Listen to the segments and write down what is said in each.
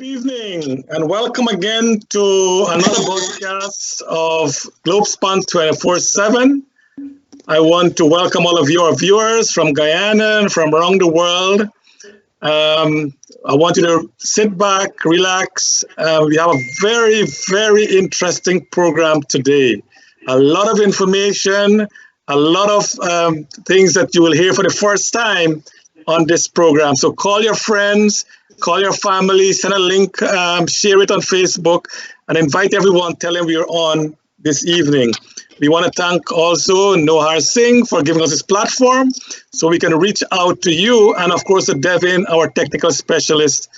Good evening and welcome again to another broadcast of Globespan 24x7. I want to welcome all of your viewers from Guyana and from around the world. I want you to sit back, relax. We have a very, very interesting program today. A lot of information, a lot of things that you will hear for the first time on this program. So call your friends, call your family, send a link, share it on Facebook, and invite everyone. Tell them we are on this evening. We want to thank also Nohar Singh for giving us this platform so we can reach out to you, and of course to Devin, our technical specialist,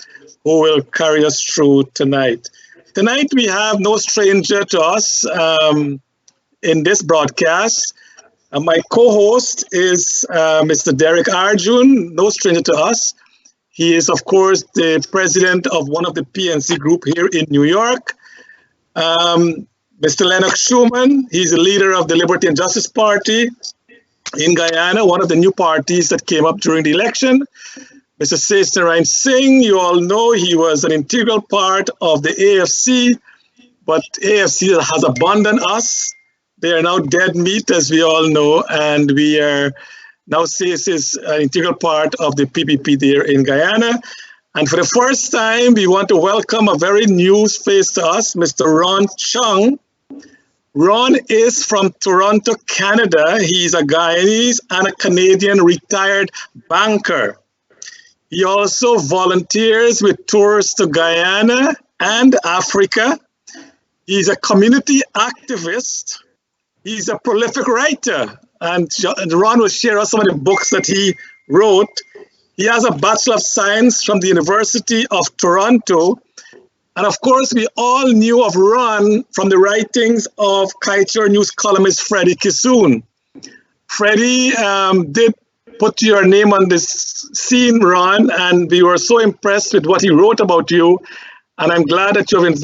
who will carry us through tonight. Tonight we have no stranger to us in this broadcast. My co-host is Mr. Derrick Arjune, no stranger to us. He is, of course, the president of one of the PNC group here in New York. Mr. Lenox Shuman, he's the leader of the Liberty and Justice Party in Guyana, one of the new parties that came up during the election. Mr.Sasenarine Singh, you all know he was an integral part of the AFC, but AFC has abandoned us. They are now dead meat, as we all know, and we are now CAC is an integral part of the PPP there in Guyana. And for the first time, we want to welcome a very new face to us, Mr. Ron Cheong. Ron is from Toronto, Canada. He's a Guyanese and a Canadian retired banker. He also volunteers with tours to Guyana and Africa. He's a community activist. He's a prolific writer, and Ron will share us some of the books that he wrote. He has a Bachelor of Science from the University of Toronto. And of course, we all knew of Ron from the writings of Kaieteur News columnist Freddie Kissoon. Freddie did put your name on this scene, Ron, and we were so impressed with what he wrote about you. And I'm glad that you have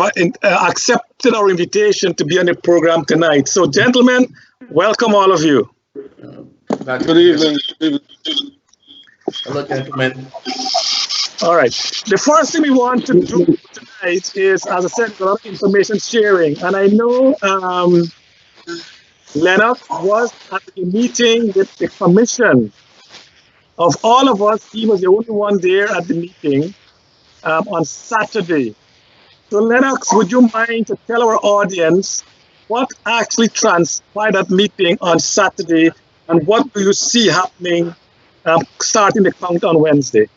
accepted our invitation to be on the program tonight. So, gentlemen, welcome all of you. Good evening. Hello, gentlemen. All right. The first thing we want to do tonight is, as I said, a lot of information sharing. And I know Lenox was at the meeting with the commission. Of all of us, he was the only one there at the meeting on Saturday. So Lenox, would you mind to tell our audience what actually transpired at meeting on Saturday, and what do you see happening starting the count on Wednesday?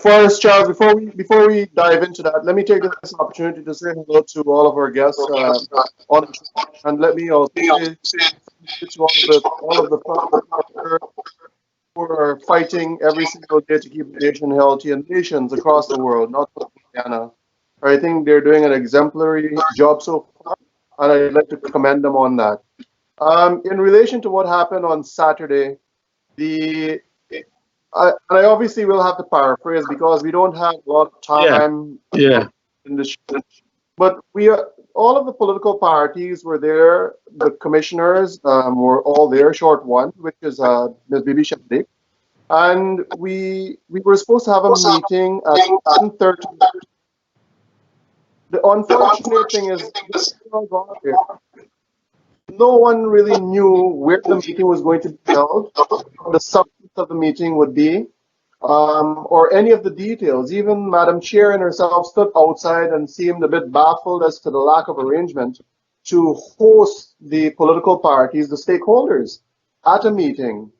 First, Charles, before we dive into that, let me take this opportunity to say hello to all of our guests on, and let me also say to all of the who are fighting every single day to keep the nation healthy, and nations across the world, not just Guyana. I think they're doing an exemplary job so far, and I'd like to commend them on that. In relation to what happened on Saturday, I obviously will have to paraphrase because we don't have a lot of time in the show. But all of the political parties were there. The commissioners were all there, short one, which is Ms. Bibi Shadik. And we were supposed to have a meeting at 10:30. The unfortunate thing is, no one really knew where the meeting was going to be held, what the substance of the meeting would be, or any of the details. Even Madam Chair and herself stood outside and seemed a bit baffled as to the lack of arrangement to host the political parties, the stakeholders, at a meeting,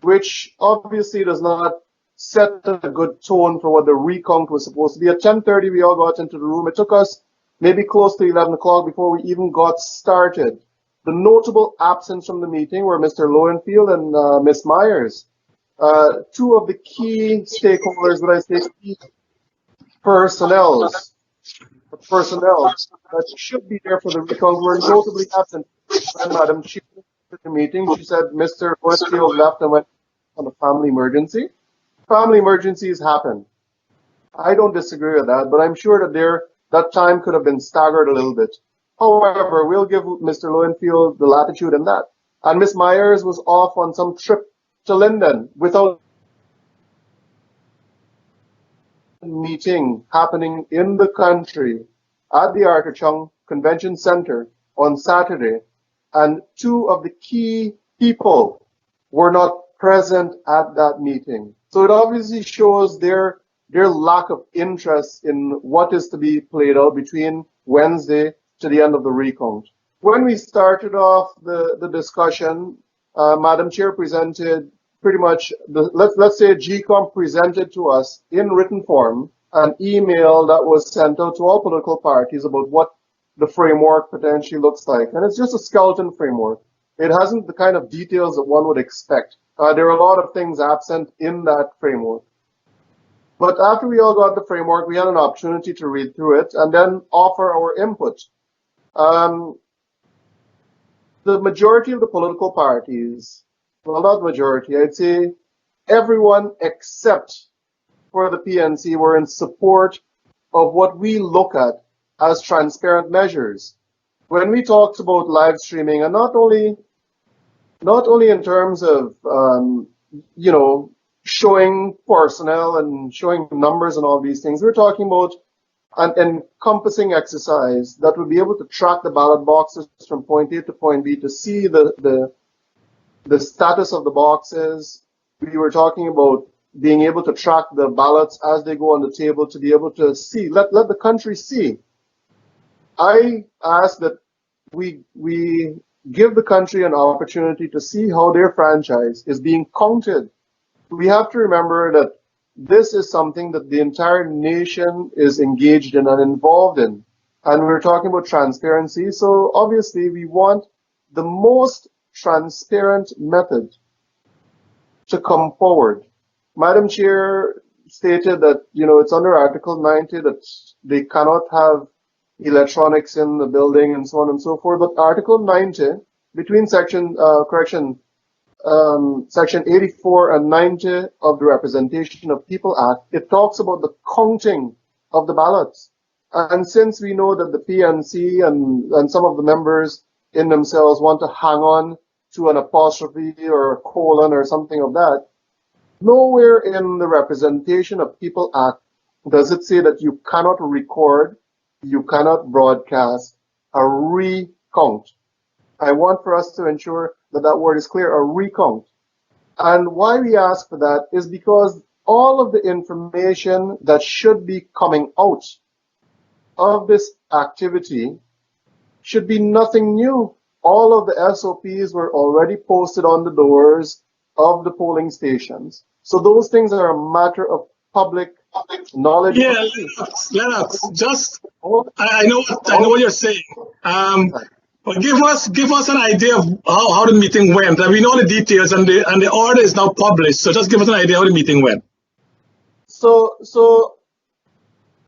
which obviously does not set a good tone for what the recount was supposed to be. At 10:30, we all got into the room. It took us maybe close to 11 o'clock before we even got started. The notable absence from the meeting were Mr. Lowenfield and Ms. Myers. Two of the key stakeholders, what I say, key personnel that should be there for the recount were notably absent. And Madam Chief at the meeting, she said Mr. Lowenfield left and went on a family emergency. Family emergencies happen. I don't disagree with that, but I'm sure that that time could have been staggered a little bit. However, we'll give Mr. Lowenfield the latitude in that. And Ms. Myers was off on some trip to Linden without meeting happening in the country at the Cheong Convention Center on Saturday, and two of the key people were not present at that meeting. So it obviously shows their lack of interest in what is to be played out between Wednesday to the end of the recount. When we started off the discussion, Madam Chair presented pretty much, let's say GCOM presented to us in written form an email that was sent out to all political parties about what the framework potentially looks like. And it's just a skeleton framework. It hasn't the kind of details that one would expect. There are a lot of things absent in that framework. But after we all got the framework, we had an opportunity to read through it and then offer our input. The majority of the political parties, well, not majority, I'd say everyone except for the PNC were in support of what we look at as transparent measures. When we talked about live streaming, and not only in terms of showing personnel and showing numbers and all these things, we're talking about an encompassing exercise that would be able to track the ballot boxes from point A to point B to see the status of the boxes. We were talking about being able to track the ballots as they go on the table, to be able to see, let the country see. I ask that we give the country an opportunity to see how their franchise is being counted. We have to remember that this is something that the entire nation is engaged in and involved in. And we're talking about transparency. So obviously we want the most transparent method to come forward. Madam Chair stated that, it's under Article 90 that they cannot have electronics in the building and so on and so forth. But Article 90, between Section 84 and 90 of the Representation of People Act, it talks about the counting of the ballots. And since we know that the PNC and some of the members in themselves want to hang on to an apostrophe or a colon or something of that, nowhere in the Representation of People Act does it say that you cannot record, you cannot broadcast a recount. I want for us to ensure that that word is clear, a recount. And why we ask for that is because all of the information that should be coming out of this activity should be nothing new. All of the SOPs were already posted on the doors of the polling stations. So those things are a matter of public knowledge. Yeah, Lenox, I know what you're saying. But give us an idea of how the meeting went. We know the details, and the order is now published. So just give us an idea how the meeting went. So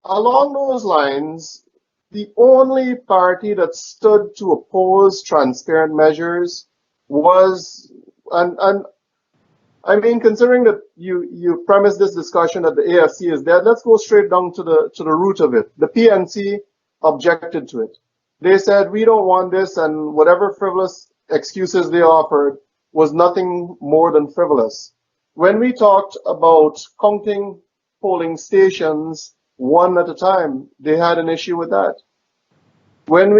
along those lines, the only party that stood to oppose transparent measures was, and I mean, considering that you premise this discussion that the AFC is dead, let's go straight down to the root of it. The PNC objected to it. They said, we don't want this, and whatever frivolous excuses they offered was nothing more than frivolous. When we talked about counting polling stations one at a time, they had an issue with that. When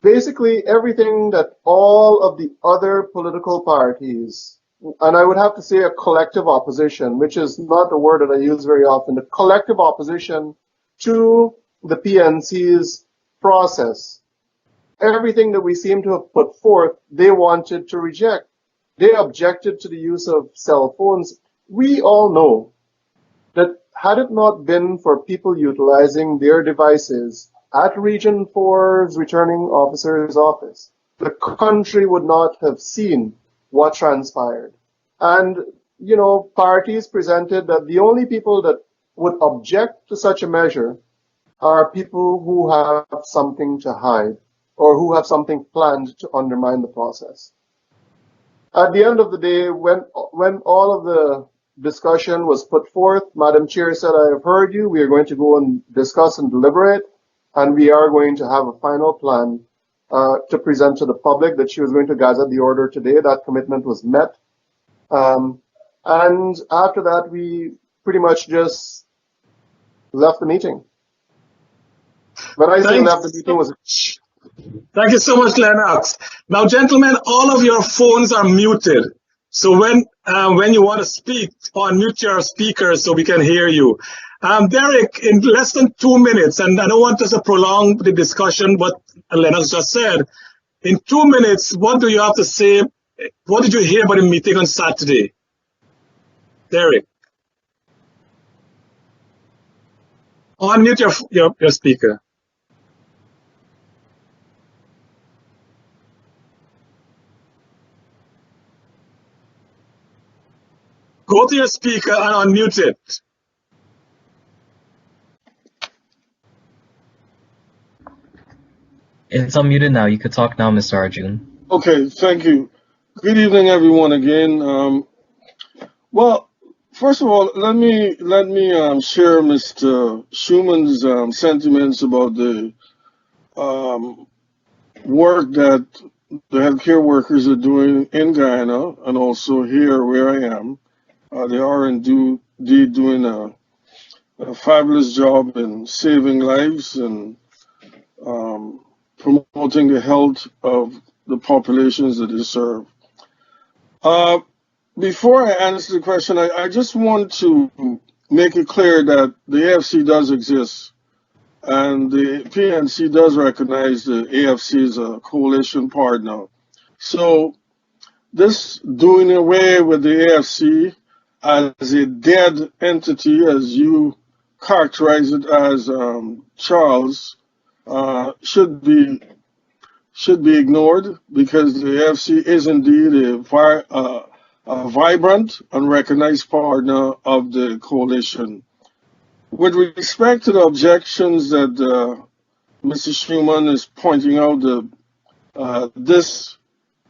basically everything that all of the other political parties, and I would have to say a collective opposition, which is not a word that I use very often, the collective opposition to the PNC's process, everything that we seem to have put forth, they wanted to reject. They objected to the use of cell phones. We all know that had it not been for people utilizing their devices at Region 4's returning officer's office, the country would not have seen what transpired. And, parties presented that the only people that would object to such a measure are people who have something to hide or who have something planned to undermine the process. At the end of the day, when all of the discussion was put forth, Madam Chair said, I have heard you. We are going to go and discuss and deliberate, and we are going to have a final plan to present to the public that she was going to gazette the order today. That commitment was met. And after that, we pretty much just left the meeting. When I say Thank left, the meeting was. Thank you so much, Lenox. Now, gentlemen, all of your phones are muted. So when you want to speak, unmute your speakers so we can hear you. Derrick, in less than 2 minutes, and I don't want us to prolong the discussion, what Lenox just said. In 2 minutes, what do you have to say? What did you hear about the meeting on Saturday? Derrick. Unmute your speaker. Go to your speaker and unmute it. It's unmuted now. You could talk now, Mr. Arjune. Okay, thank you. Good evening, everyone. Again, well, first of all, let me share Mr. Shuman's sentiments about the work that the healthcare workers are doing in Guyana and also here where I am. They are indeed doing a fabulous job in saving lives and promoting the health of the populations that they serve. Before I answer the question, I just want to make it clear that the AFC does exist, and the PNC does recognize the AFC as a coalition partner. So this doing away with the AFC as a dead entity, as you characterize it as, Charles, should be ignored, because the AFC is indeed a vibrant and recognized partner of the coalition. With respect to the objections that Mr. Shuman is pointing out, this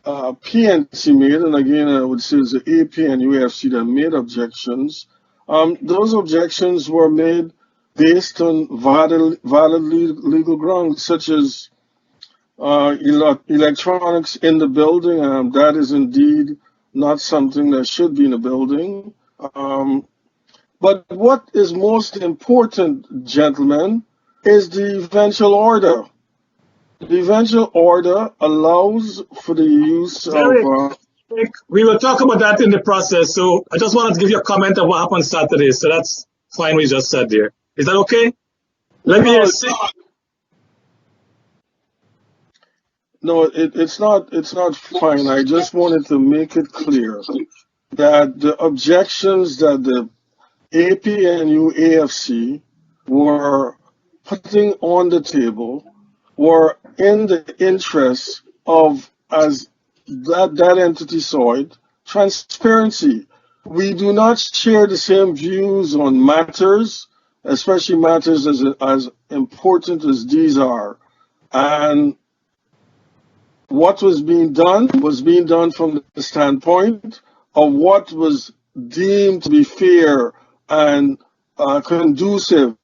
PNC made, and again I would say it's the AP and UFC that made objections. Those objections were made based on valid legal grounds, such as electronics in the building. That is indeed not something that should be in a building. But what is most important, gentlemen, is the eventual order. The eventual order allows for the use Derrick, of... we will talk about that in the process. So I just wanted to give you a comment on what happened Saturday. So that's fine what you just said there. Is that okay? Let me hear Singh. No, it's not fine. I just wanted to make it clear that the objections that the APNU AFC were putting on the table were in the interest of, as that entity saw it, transparency. We do not share the same views on matters, especially matters as important as these are. And what was being done from the standpoint of what was deemed to be fair and conducive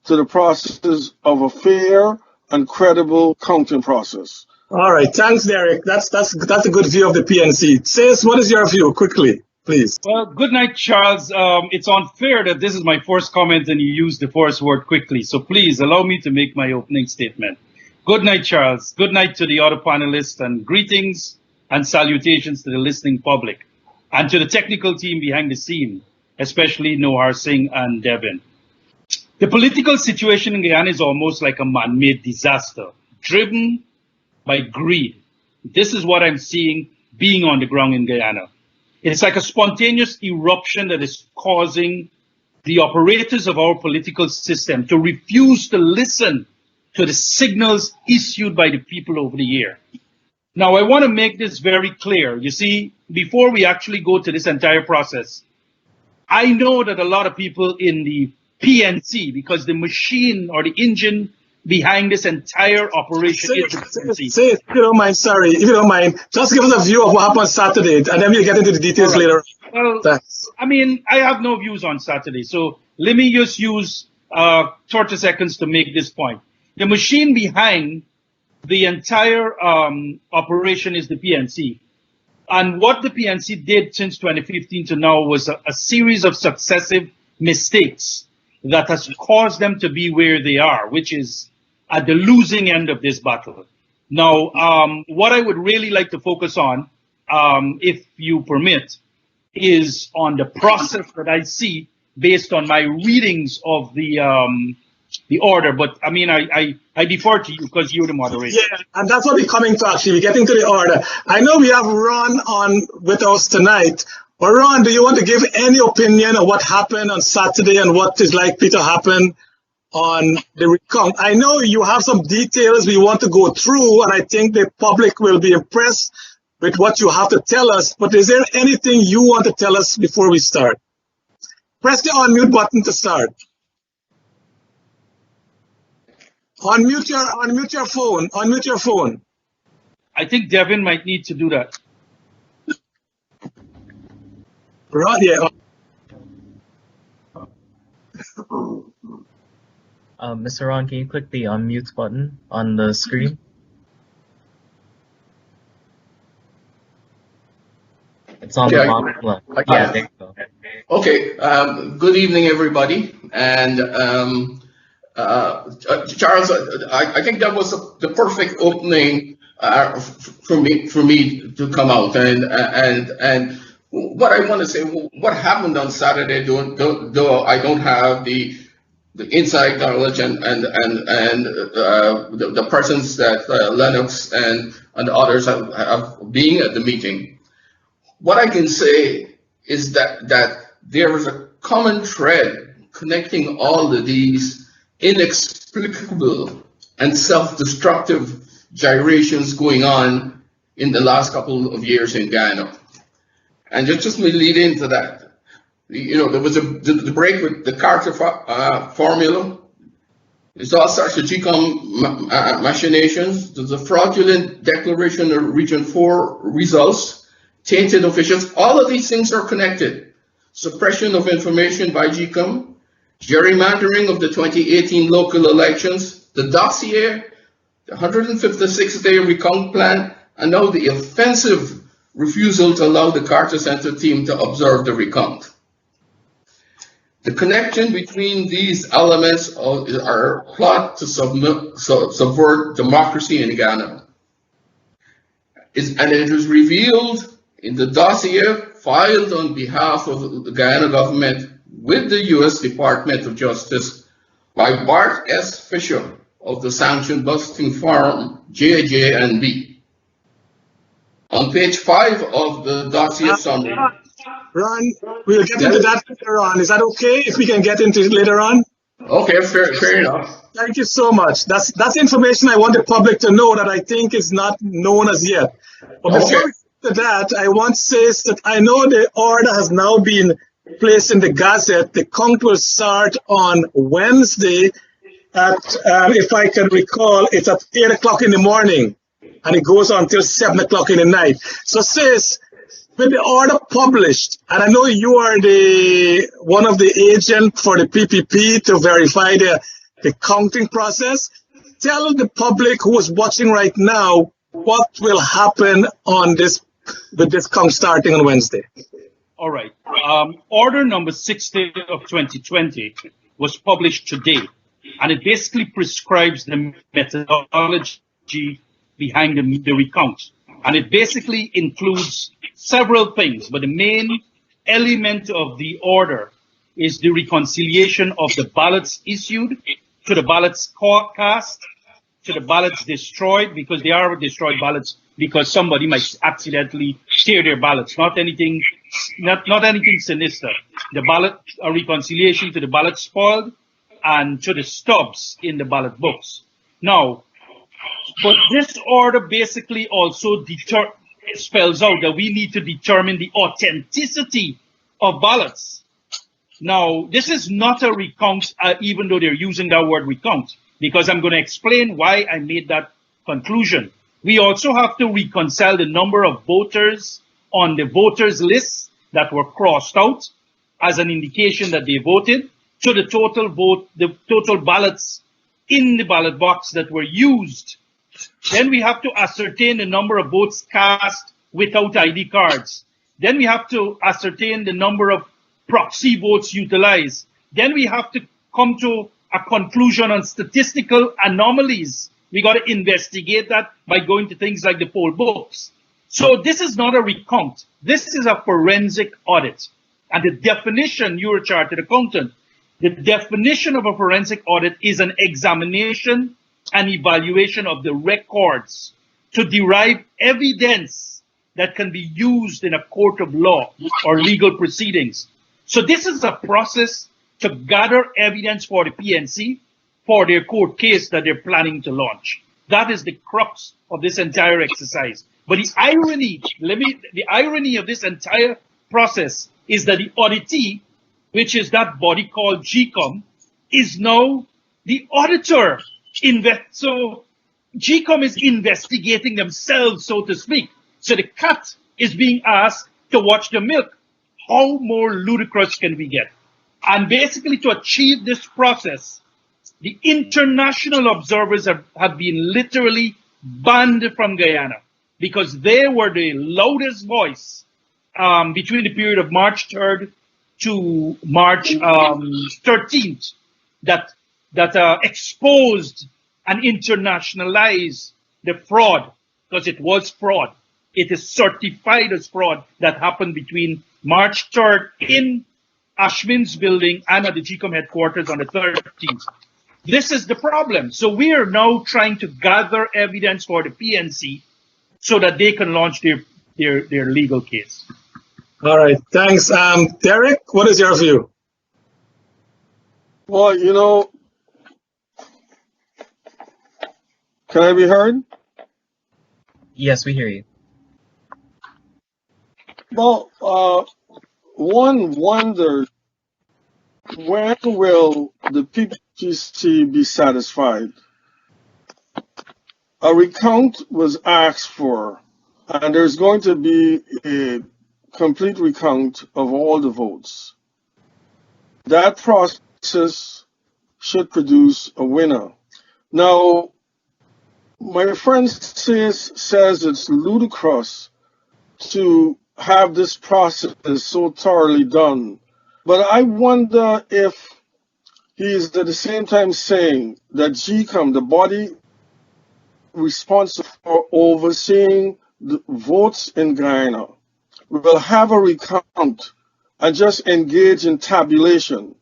to the process of a fair and credible counting process. All right, thanks, Derrick. That's a good view of the PNC. Sis, what is your view? Quickly, please. Well, good night, Charles. It's unfair that this is my first comment and you use the first word quickly. So please allow me to make my opening statement. Good night, Charles. Good night to the other panelists, and greetings and salutations to the listening public and to the technical team behind the scene, especially Nohar Singh and Devin. The political situation in Guyana is almost like a man-made disaster, driven by greed. This is what I'm seeing being on the ground in Guyana. It's like a spontaneous eruption that is causing the operators of our political system to refuse to listen to the signals issued by the people over the year. Now, I want to make this very clear. You see, before we actually go to this entire process, I know that a lot of people in the PNC, because the machine or the engine behind this entire operation is the PNC. Say it, if you don't mind, sorry, if you don't mind, just give us a view of what happened Saturday, and then we'll get into the details later. Well, Thanks. I mean, I have no views on Saturday, so let me just use 30 seconds to make this point. The machine behind the entire operation is the PNC. And what the PNC did since 2015 to now was a series of successive mistakes, that has caused them to be where they are, which is at the losing end of this battle. Now, what I would really like to focus on, if you permit, is on the process that I see based on my readings of the order. But I mean, I defer to you because you're the moderator. Yeah, and that's what we're coming to actually. We're getting to the order. I know we have Ron on with us tonight. But Ron, do you want to give any opinion on what happened on Saturday and what is likely to happen on the recount? I know you have some details we want to go through, and I think the public will be impressed with what you have to tell us. But is there anything you want to tell us before we start? Press the unmute button to start. Unmute your phone. Unmute your phone. I think Devin might need to do that. Right, yeah. Mr. Ron, can you click the unmute button on the screen? It's on the bottom left. Yeah, there you go. Okay. Good evening, everybody. And Charles, I think that was the perfect opening for me to come out. And what I want to say, what happened on Saturday, though I don't have the inside knowledge and the persons that Lenox and others have been at the meeting. What I can say is that there is a common thread connecting all of these inexplicable and self-destructive gyrations going on in the last couple of years in Guyana. And just me lead into that. You know, there was the break with the Carter formula. There's all sorts of GCOM machinations. There's a fraudulent declaration of Region 4 results, tainted officials. All of these things are connected. Suppression of information by GCOM, gerrymandering of the 2018 local elections, the dossier, the 156-day recount plan, and now the offensive refusal to allow the Carter Center team to observe the recount. The connection between these elements are a plot to subvert democracy in Ghana. And it was revealed in the dossier filed on behalf of the Guyana government with the U.S. Department of Justice by Bart S. Fisher of the sanction busting firm JJ&B. On page 5 of the dossier summary. Ron, we'll get into that later on. Is that okay if we can get into it later on? Okay, fair enough. Thank you so much. That's information I want the public to know that I think is not known as yet. But before we get to that, I want to say that I know the order has now been placed in the Gazette. The count will start on Wednesday at, if I can recall, it's at 8 o'clock in the morning, and it goes on until 7 o'clock in the night. So sis, with the order published, and I know you are one of the agents for the PPP to verify the counting process, tell the public who is watching right now what will happen on this with this count starting on Wednesday. All right. Order number 60 of 2020 was published today, and it basically prescribes the methodology behind the recount. And it basically includes several things, but the main element of the order is the reconciliation of the ballots issued to the ballots cast, to the ballots destroyed, because they are destroyed ballots because somebody might accidentally tear their ballots, not anything sinister. The ballot, a reconciliation to the ballots spoiled and to the stubs in the ballot books. Now, but this order basically also spells out that we need to determine the authenticity of ballots. Now, this is not a recount, even though they're using that word recount, because I'm going to explain why I made that conclusion. We also have to reconcile the number of voters on the voters list that were crossed out as an indication that they voted to the total vote, the total ballots in the ballot box that were used. Then we have to ascertain the number of votes cast without ID cards. Then we have to ascertain the number of proxy votes utilized. Then we have to come to a conclusion on statistical anomalies, we got to investigate that by going to things like the poll books. So this is not a recount. This is a forensic audit. And the definition, you're a chartered accountant, the definition of a forensic audit is an examination and evaluation of the records to derive evidence that can be used in a court of law or legal proceedings. So this is a process to gather evidence for the PNC for their court case that they're planning to launch. That is the crux of this entire exercise. But the irony of this entire process is that the auditee, which is that body called GCOM, is now the auditor. So GCOM is investigating themselves, so to speak. So the cat is being asked to watch the milk. How more ludicrous can we get? And basically to achieve this process, the international observers have been literally banned from Guyana because they were the loudest voice between the period of March 3rd to March 13th that exposed and internationalized the fraud, because it was fraud. It is certified as fraud that happened between March 3rd in Ashmin's building and at the GCOM headquarters on the 13th. This is the problem. So we are now trying to gather evidence for the PNC so that they can launch their legal case. All right, thanks. Derrick, what is your view? Well, you know, can I be heard? Yes, we hear you. Well, one wonders, when will the PPC be satisfied? A recount was asked for, and there's going to be a complete recount of all the votes. That process should produce a winner. Now, my friend says it's ludicrous to have this process so thoroughly done. But I wonder if he is at the same time saying that GCOM, the body responsible for overseeing the votes in Guyana, will have a recount and just engage in tabulation.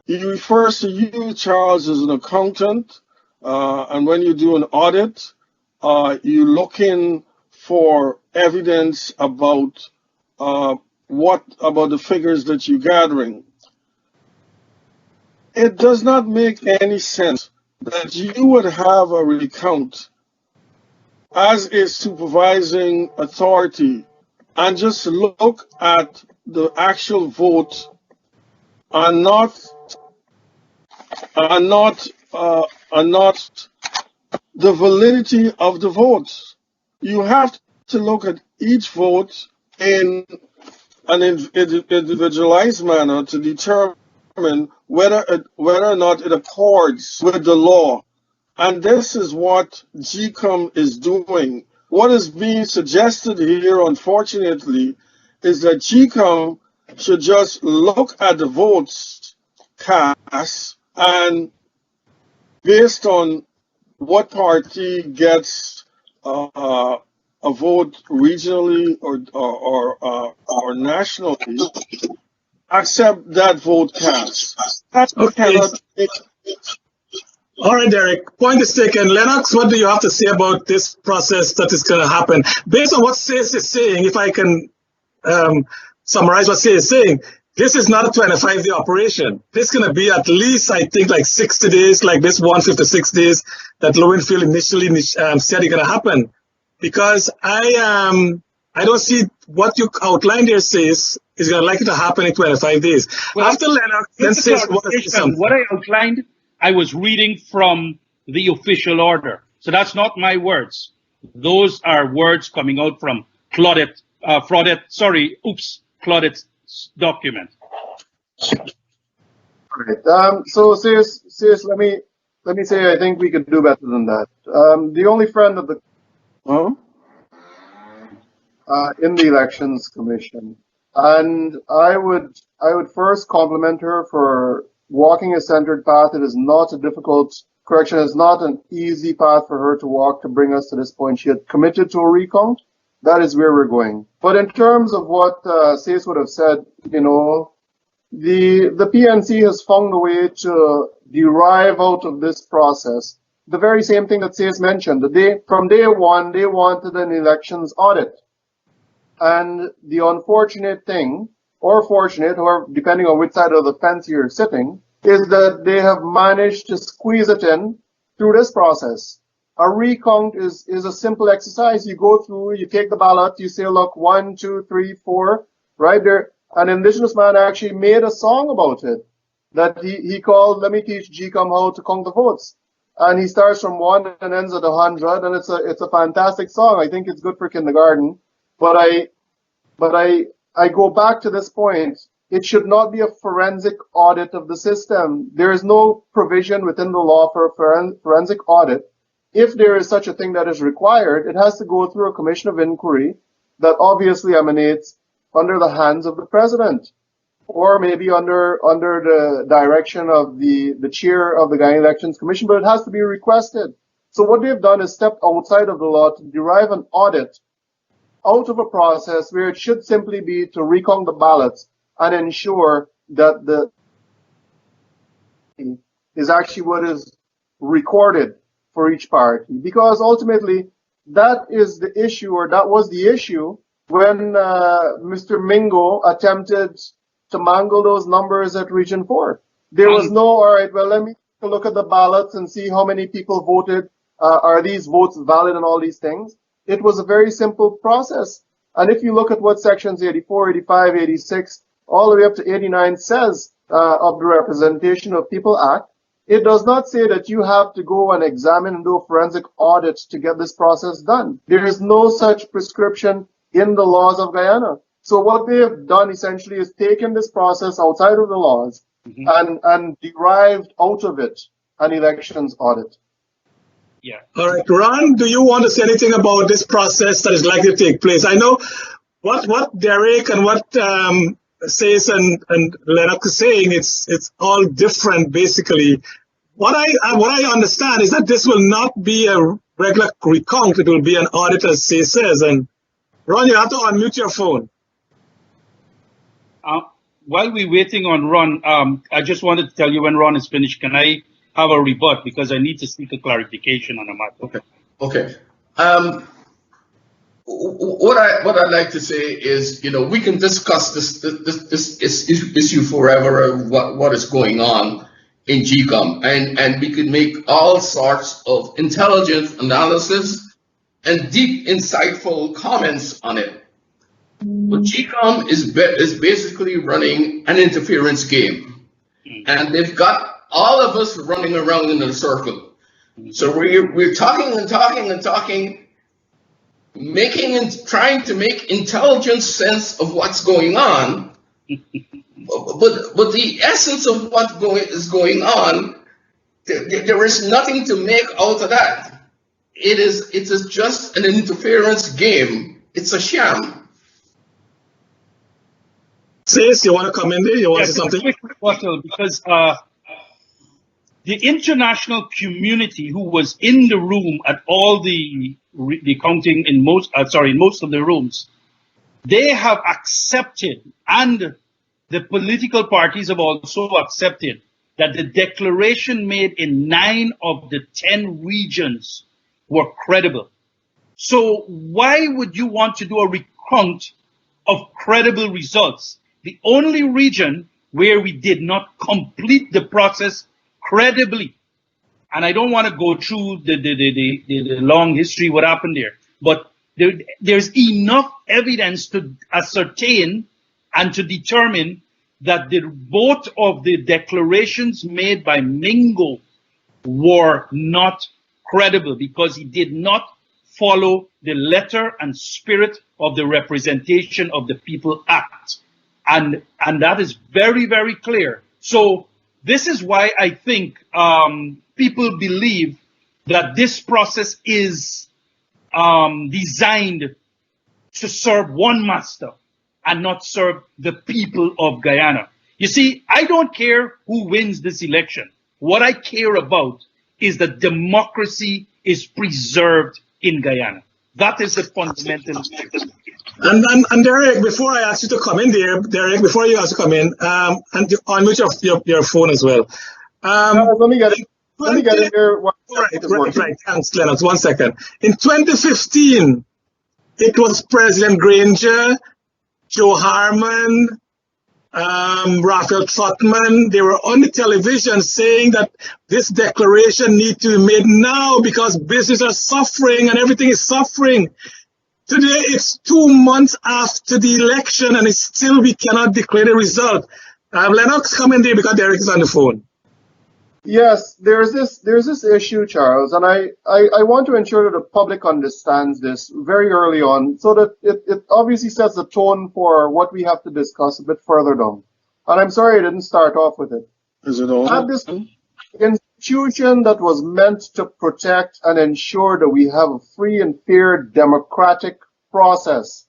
He refers to you, Charles, as an accountant, and when you do an audit, you look in for evidence about about the figures that you're gathering. It does not make any sense that you would have a recount as a supervising authority and just look at the actual vote and not the validity of the votes. You have to look at each vote in an individualized manner to determine whether or not it accords with the law. And this is what GCOM is doing. What is being suggested here, unfortunately, is that GCOM should just look at the votes cast, and based on what party gets a vote regionally or nationally, accept that vote cast. That cannot be. All right, Derrick, point is taken. Lenox, what do you have to say about this process that is going to happen? Based on what Singh is saying, if I can summarize what Singh is saying, this is not a 25-day operation. This is going to be at least, I think, like 60 days, like this 156 days that Lowenfield initially said is going to happen. Because I don't see what you outlined there says is going to likely to happen in 25 days. Well, after Lenox, then says what I outlined, I was reading from the official order. So that's not my words. Those are words coming out from Claudette's document. All right. So, Sis, let me say I think we could do better than that. The only friend of the in the Elections Commission, and I would first compliment her for walking a centered path. It is not a difficult correction. It's not an easy path for her to walk to bring us to this point. She had committed to a recount. That is where we're going. But in terms of what Sace would have said, you know, the PNC has found a way to derive out of this process the very same thing that Sace mentioned. From day one, they wanted an elections audit. And the unfortunate thing, or fortunate, or depending on which side of the fence you're sitting, is that they have managed to squeeze it in through this process. A recount is a simple exercise. You go through, you take the ballot, you say, look, 1, 2, 3, 4, right there. An indigenous man actually made a song about it that he called, Let Me Teach GCOM How to Count the Votes. And he starts from 1 and ends at 100, and it's a fantastic song. I think it's good for kindergarten. But I go back to this point. It should not be a forensic audit of the system. There is no provision within the law for a forensic audit. If there is such a thing that is required, it has to go through a commission of inquiry that obviously emanates under the hands of the president, or maybe under the direction of the chair of the Guyana Elections Commission, but it has to be requested. So what they've done is stepped outside of the law to derive an audit out of a process where it should simply be to recount the ballots and ensure that the is actually what is recorded for each party. Because ultimately, that is the issue, or that was the issue when Mr. Mingo attempted to mangle those numbers at Region 4. There was no, all right, well, let me take a look at the ballots and see how many people voted. Are these votes valid and all these things? It was a very simple process. And if you look at what sections 84, 85, 86, all the way up to 89 says of the Representation of People Act, it does not say that you have to go and examine and do a forensic audit to get this process done. There is no such prescription in the laws of Guyana. So what they have done essentially is taken this process outside of the laws and derived out of it an elections audit. Yeah. All right, Ron, do you want to say anything about this process that is likely to take place? I know what Derrick and what Sace and Lenox is saying. It's all different, basically. What I understand is that this will not be a regular recount. It will be an audit, as Sace says. And Ron, you have to unmute your phone. While we're waiting on Ron, I just wanted to tell you when Ron is finished, can I have a rebut, because I need to seek a clarification on a matter. Okay. What I'd like to say is, you know, we can discuss this issue forever, what is going on in GCOM, and we could make all sorts of intelligent analysis and deep, insightful comments on it. But GCOM is basically running an interference game, and they've got all of us running around in a circle. So we're talking and talking and talking, trying to make intelligent sense of what's going on. But the essence of what is going on, there is nothing to make out of that. It is just an interference game. It's a sham. Sace, you want to come in there? You want to say something? Quick rebuttal, because the international community who was in the room at all the counting in most of the rooms, they have accepted, and the political parties have also accepted, that the declaration made in 9 of the 10 regions were credible. So why would you want to do a recount of credible results? The only region where we did not complete the process credibly, and I don't want to go through the long history, what happened there, but there's enough evidence to ascertain and to determine that both of the declarations made by Mingo were not credible, because he did not follow the letter and spirit of the Representation of the People Act. And that is very, very clear. So this is why I think people believe that this process is designed to serve one master and not serve the people of Guyana. You see, I don't care who wins this election. What I care about is that democracy is preserved in Guyana. That is the fundamental issue. And Derrick, before I ask you to come in there, Derrick, before you ask to come in, and unmute your phone as well. Let me get it. Let me get in there. Right. Thanks, Lenox. 1 second. In 2015, it was President Granger, Joe Harmon, Raphael Trotman. They were on the television saying that this declaration needs to be made now because businesses are suffering and everything is suffering. Today, it's 2 months after the election, and it's still we cannot declare the result. Lenox, come in there because Derrick is on the phone. Yes, there's this issue, Charles, and I want to ensure that the public understands this very early on, so that it obviously sets the tone for what we have to discuss a bit further down. And I'm sorry I didn't start off with it. Is it all? At this institution that was meant to protect and ensure that we have a free and fair democratic process,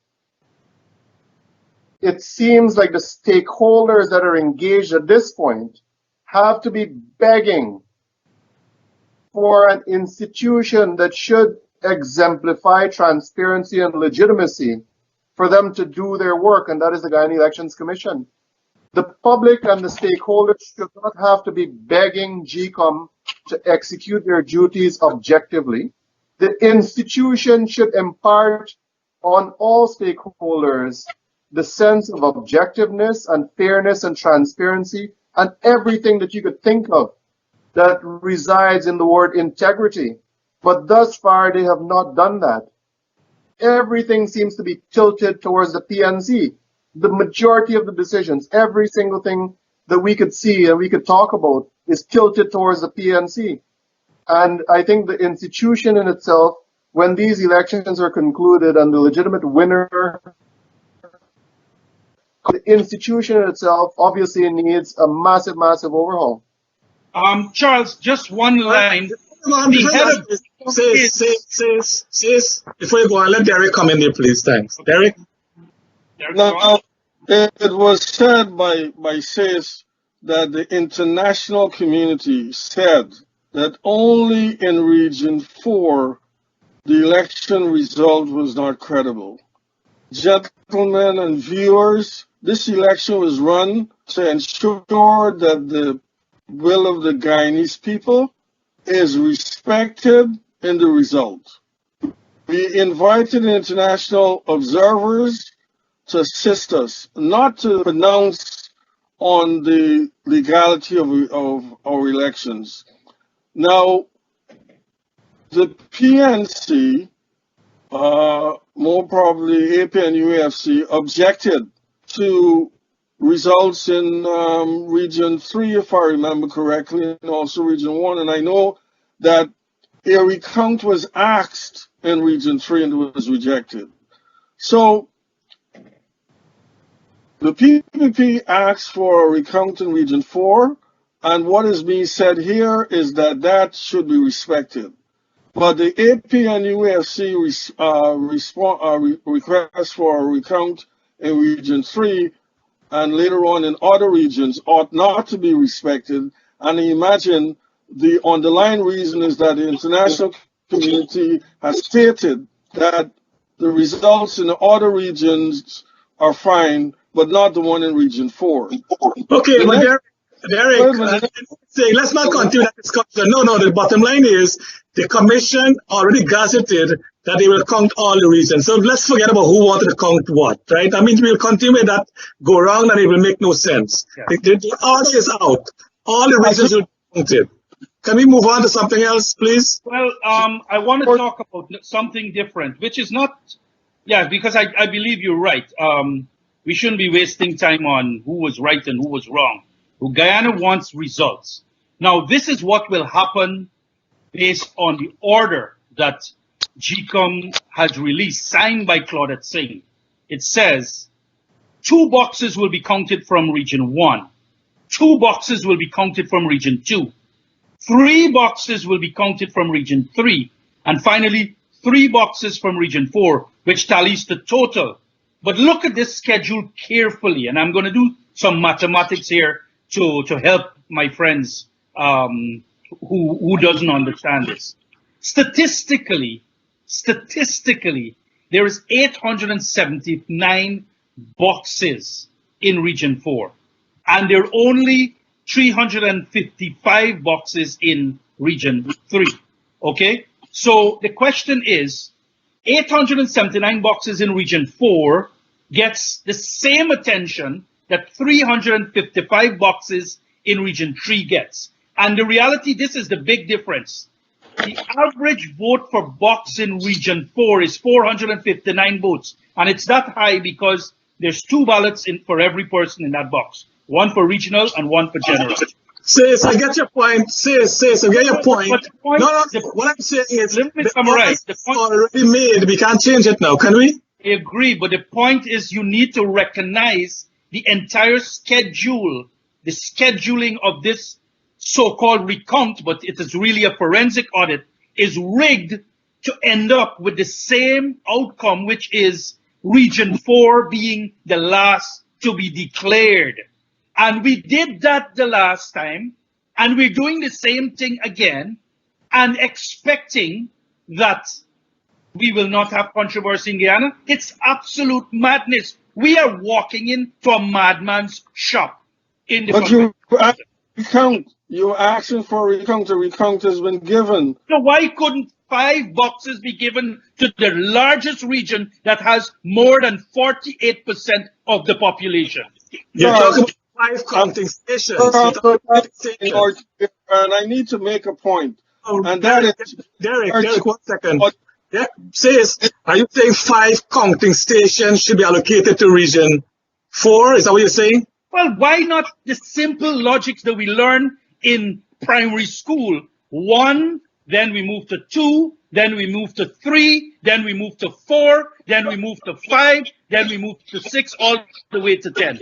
it seems like the stakeholders that are engaged at this point have to be begging for an institution that should exemplify transparency and legitimacy for them to do their work, and that is the Guyana Elections Commission. The public and the stakeholders should not have to be begging GCOM to execute their duties objectively. The institution should impart on all stakeholders the sense of objectiveness and fairness and transparency and everything that you could think of that resides in the word integrity. But thus far, they have not done that. Everything seems to be tilted towards the PNC. The majority of the decisions, every single thing that we could see and we could talk about is tilted towards the PNC. And I think the institution in itself, when these elections are concluded and the legitimate winner, the institution in itself obviously needs a massive, massive overhaul. Charles, just one line. Sis, before you go on, let Derrick come in there, please. Thanks. Derrick? Now, it was said by Sis that the international community said that only in Region 4 the election result was not credible. Gentlemen and viewers, this election was run to ensure that the will of the Guyanese people is respected in the result. We invited international observers to assist us, not to pronounce on the legality of our elections. Now, the PNC, more probably AP and UAFC, objected to results in Region 3, if I remember correctly, and also Region 1. And I know that a recount was asked in Region 3 and was rejected. So the PPP asked for a recount in Region 4, and what is being said here is that that should be respected. But the AP and UAFC request for a recount in Region 3 and later on in other regions ought not to be respected. And imagine the underlying reason is that the international community has stated that the results in the other regions are fine, but not the one in Region 4. Okay, but Derrick, let's not continue that discussion. No, the bottom line is the commission already gazetted that they will count all the regions. So let's forget about who wanted to count what, right? I mean, we'll continue that go around and it will make no sense. Yeah. The order is out. All the regions will be counted. Can we move on to something else, please? Well, I want to talk about something different, which is not, because I believe you're right. We shouldn't be wasting time on who was right and who was wrong. Guyana wants results. Now, this is what will happen based on the order that GCOM has released, signed by Claudette Singh. It says 2 boxes will be counted from Region 1. 2 boxes will be counted from Region 2. 3 boxes will be counted from Region 3. And finally, 3 boxes from Region 4, which tallies the total. But look at this schedule carefully, and I'm going to do some mathematics here to help my friends who doesn't understand this. Statistically, there is 879 boxes in Region 4, and there are only 355 boxes in Region 3. Okay? So the question is, 879 boxes in Region 4 gets the same attention that 355 boxes in Region 3 gets. And the reality, this is the big difference. The average vote for box in Region 4 is 459 votes. And it's that high because there's 2 ballots for every person in that box. One for regional and one for general. Sis, I get your point. Sis, I get your point. But the point, No, what I'm saying is, let me the summarize. point is already made. We can't change it now, can we? I agree, but the point is you need to recognize the entire schedule, the scheduling of this so-called recount, but it is really a forensic audit, is rigged to end up with the same outcome, which is Region 4 being the last to be declared. And we did that the last time, and we're doing the same thing again, and expecting that we will not have controversy in Guyana. It's absolute madness. We are walking into a madman's shop in the But you're asking for a recount. A recount has been given. So why couldn't 5 boxes be given to the largest region that has more than 48% of the population? You're talking about 5 counting stations. And I need to make a point. And Derrick, Derrick, 1 second. Says, are you saying 5 counting stations should be allocated to Region 4? Is that what you're saying? Well, why not the simple logics that we learn in primary school? 1, then we move to 2, then we move to 3, then we move to 4, then we move to 5, then we move to 6, all the way to 10.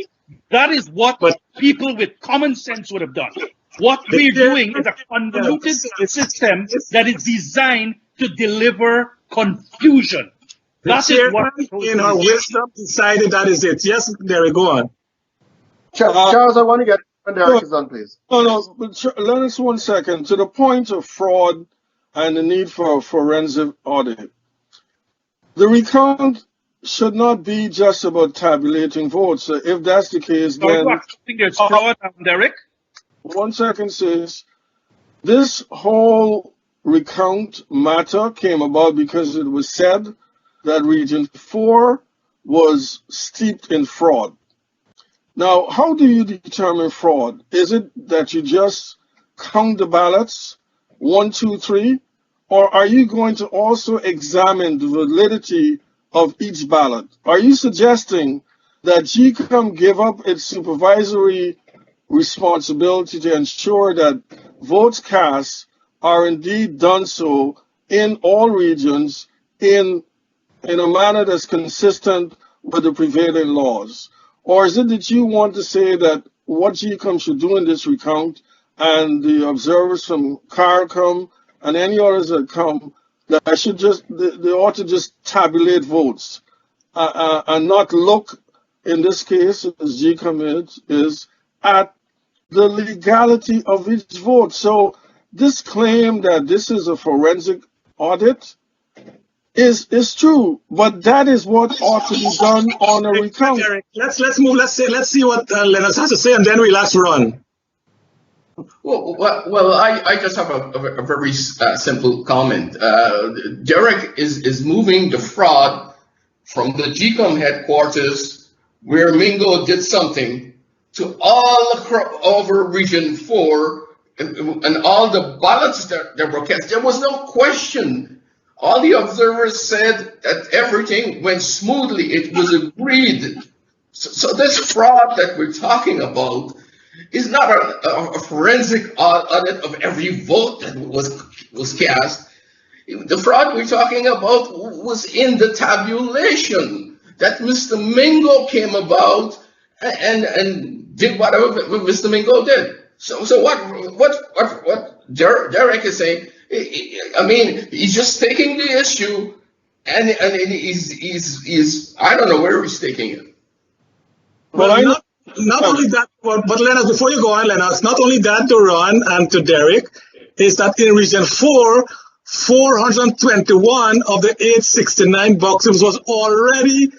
That is what people with common sense would have done. What we're doing is a convoluted system that is designed to deliver confusion. That is what in our wisdom decided that is it. Yes, Derrick, go on. Charles, I want to get when Derrick is done, please. No, but Lennox, 1 second. To the point of fraud and the need for a forensic audit, the recount should not be just about tabulating votes. So if that's the case, then... I think there's fraud, Derrick. 1 second, says, this whole recount matter came about because it was said that Region 4 was steeped in fraud. Now, how do you determine fraud? Is it that you just count the ballots, 1, 2, 3, or are you going to also examine the validity of each ballot? Are you suggesting that GCOM give up its supervisory responsibility to ensure that votes cast are indeed done so in all regions in a manner that's consistent with the prevailing laws? Or is it that you want to say that what GCOM should do in this recount and the observers from CARICOM and any others that come, that I should just, they ought to just tabulate votes and not look, in this case, as GCOM is at the legality of each vote? So this claim that this is a forensic audit is true, but that is what ought to be done on a recount. Let's move. Let's see what Lenox has to say, and then we'll last run. Well, I just have a very simple comment. Derrick is moving the fraud from the GCOM headquarters, where Mingo did something, to all over Region 4, and all the ballots that were cast. There was no question. All the observers said that everything went smoothly. It was agreed. So this fraud that we're talking about is not a forensic audit of every vote that was cast. The fraud we're talking about was in the tabulation that Mr. Mingo came about and did whatever Mr. Mingo did. So what Derrick is saying, I mean, he's just taking the issue and he's I don't know where he's taking it. Well, not only that, but Lennox, before you go on, Lennox, not only that to Ron and to Derrick, is that in Region 4, 421 of the 869 boxes was already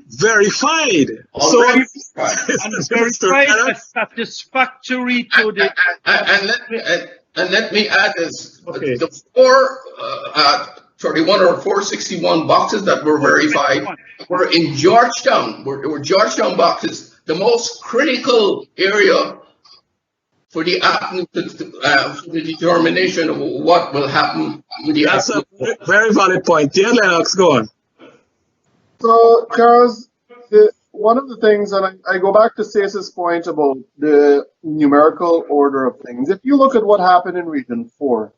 verified. Already So, And verified as satisfactory to the. and let me add this: Okay. the 431 or 461 boxes that were verified were in Georgetown. Were Georgetown boxes, the most critical area for the for the determination of what will happen with the. That's a very valid point. Yeah, Lennox, go on. So, Charles, one of the things, and I go back to Cesa's point about the numerical order of things. If you look at what happened in Region 4,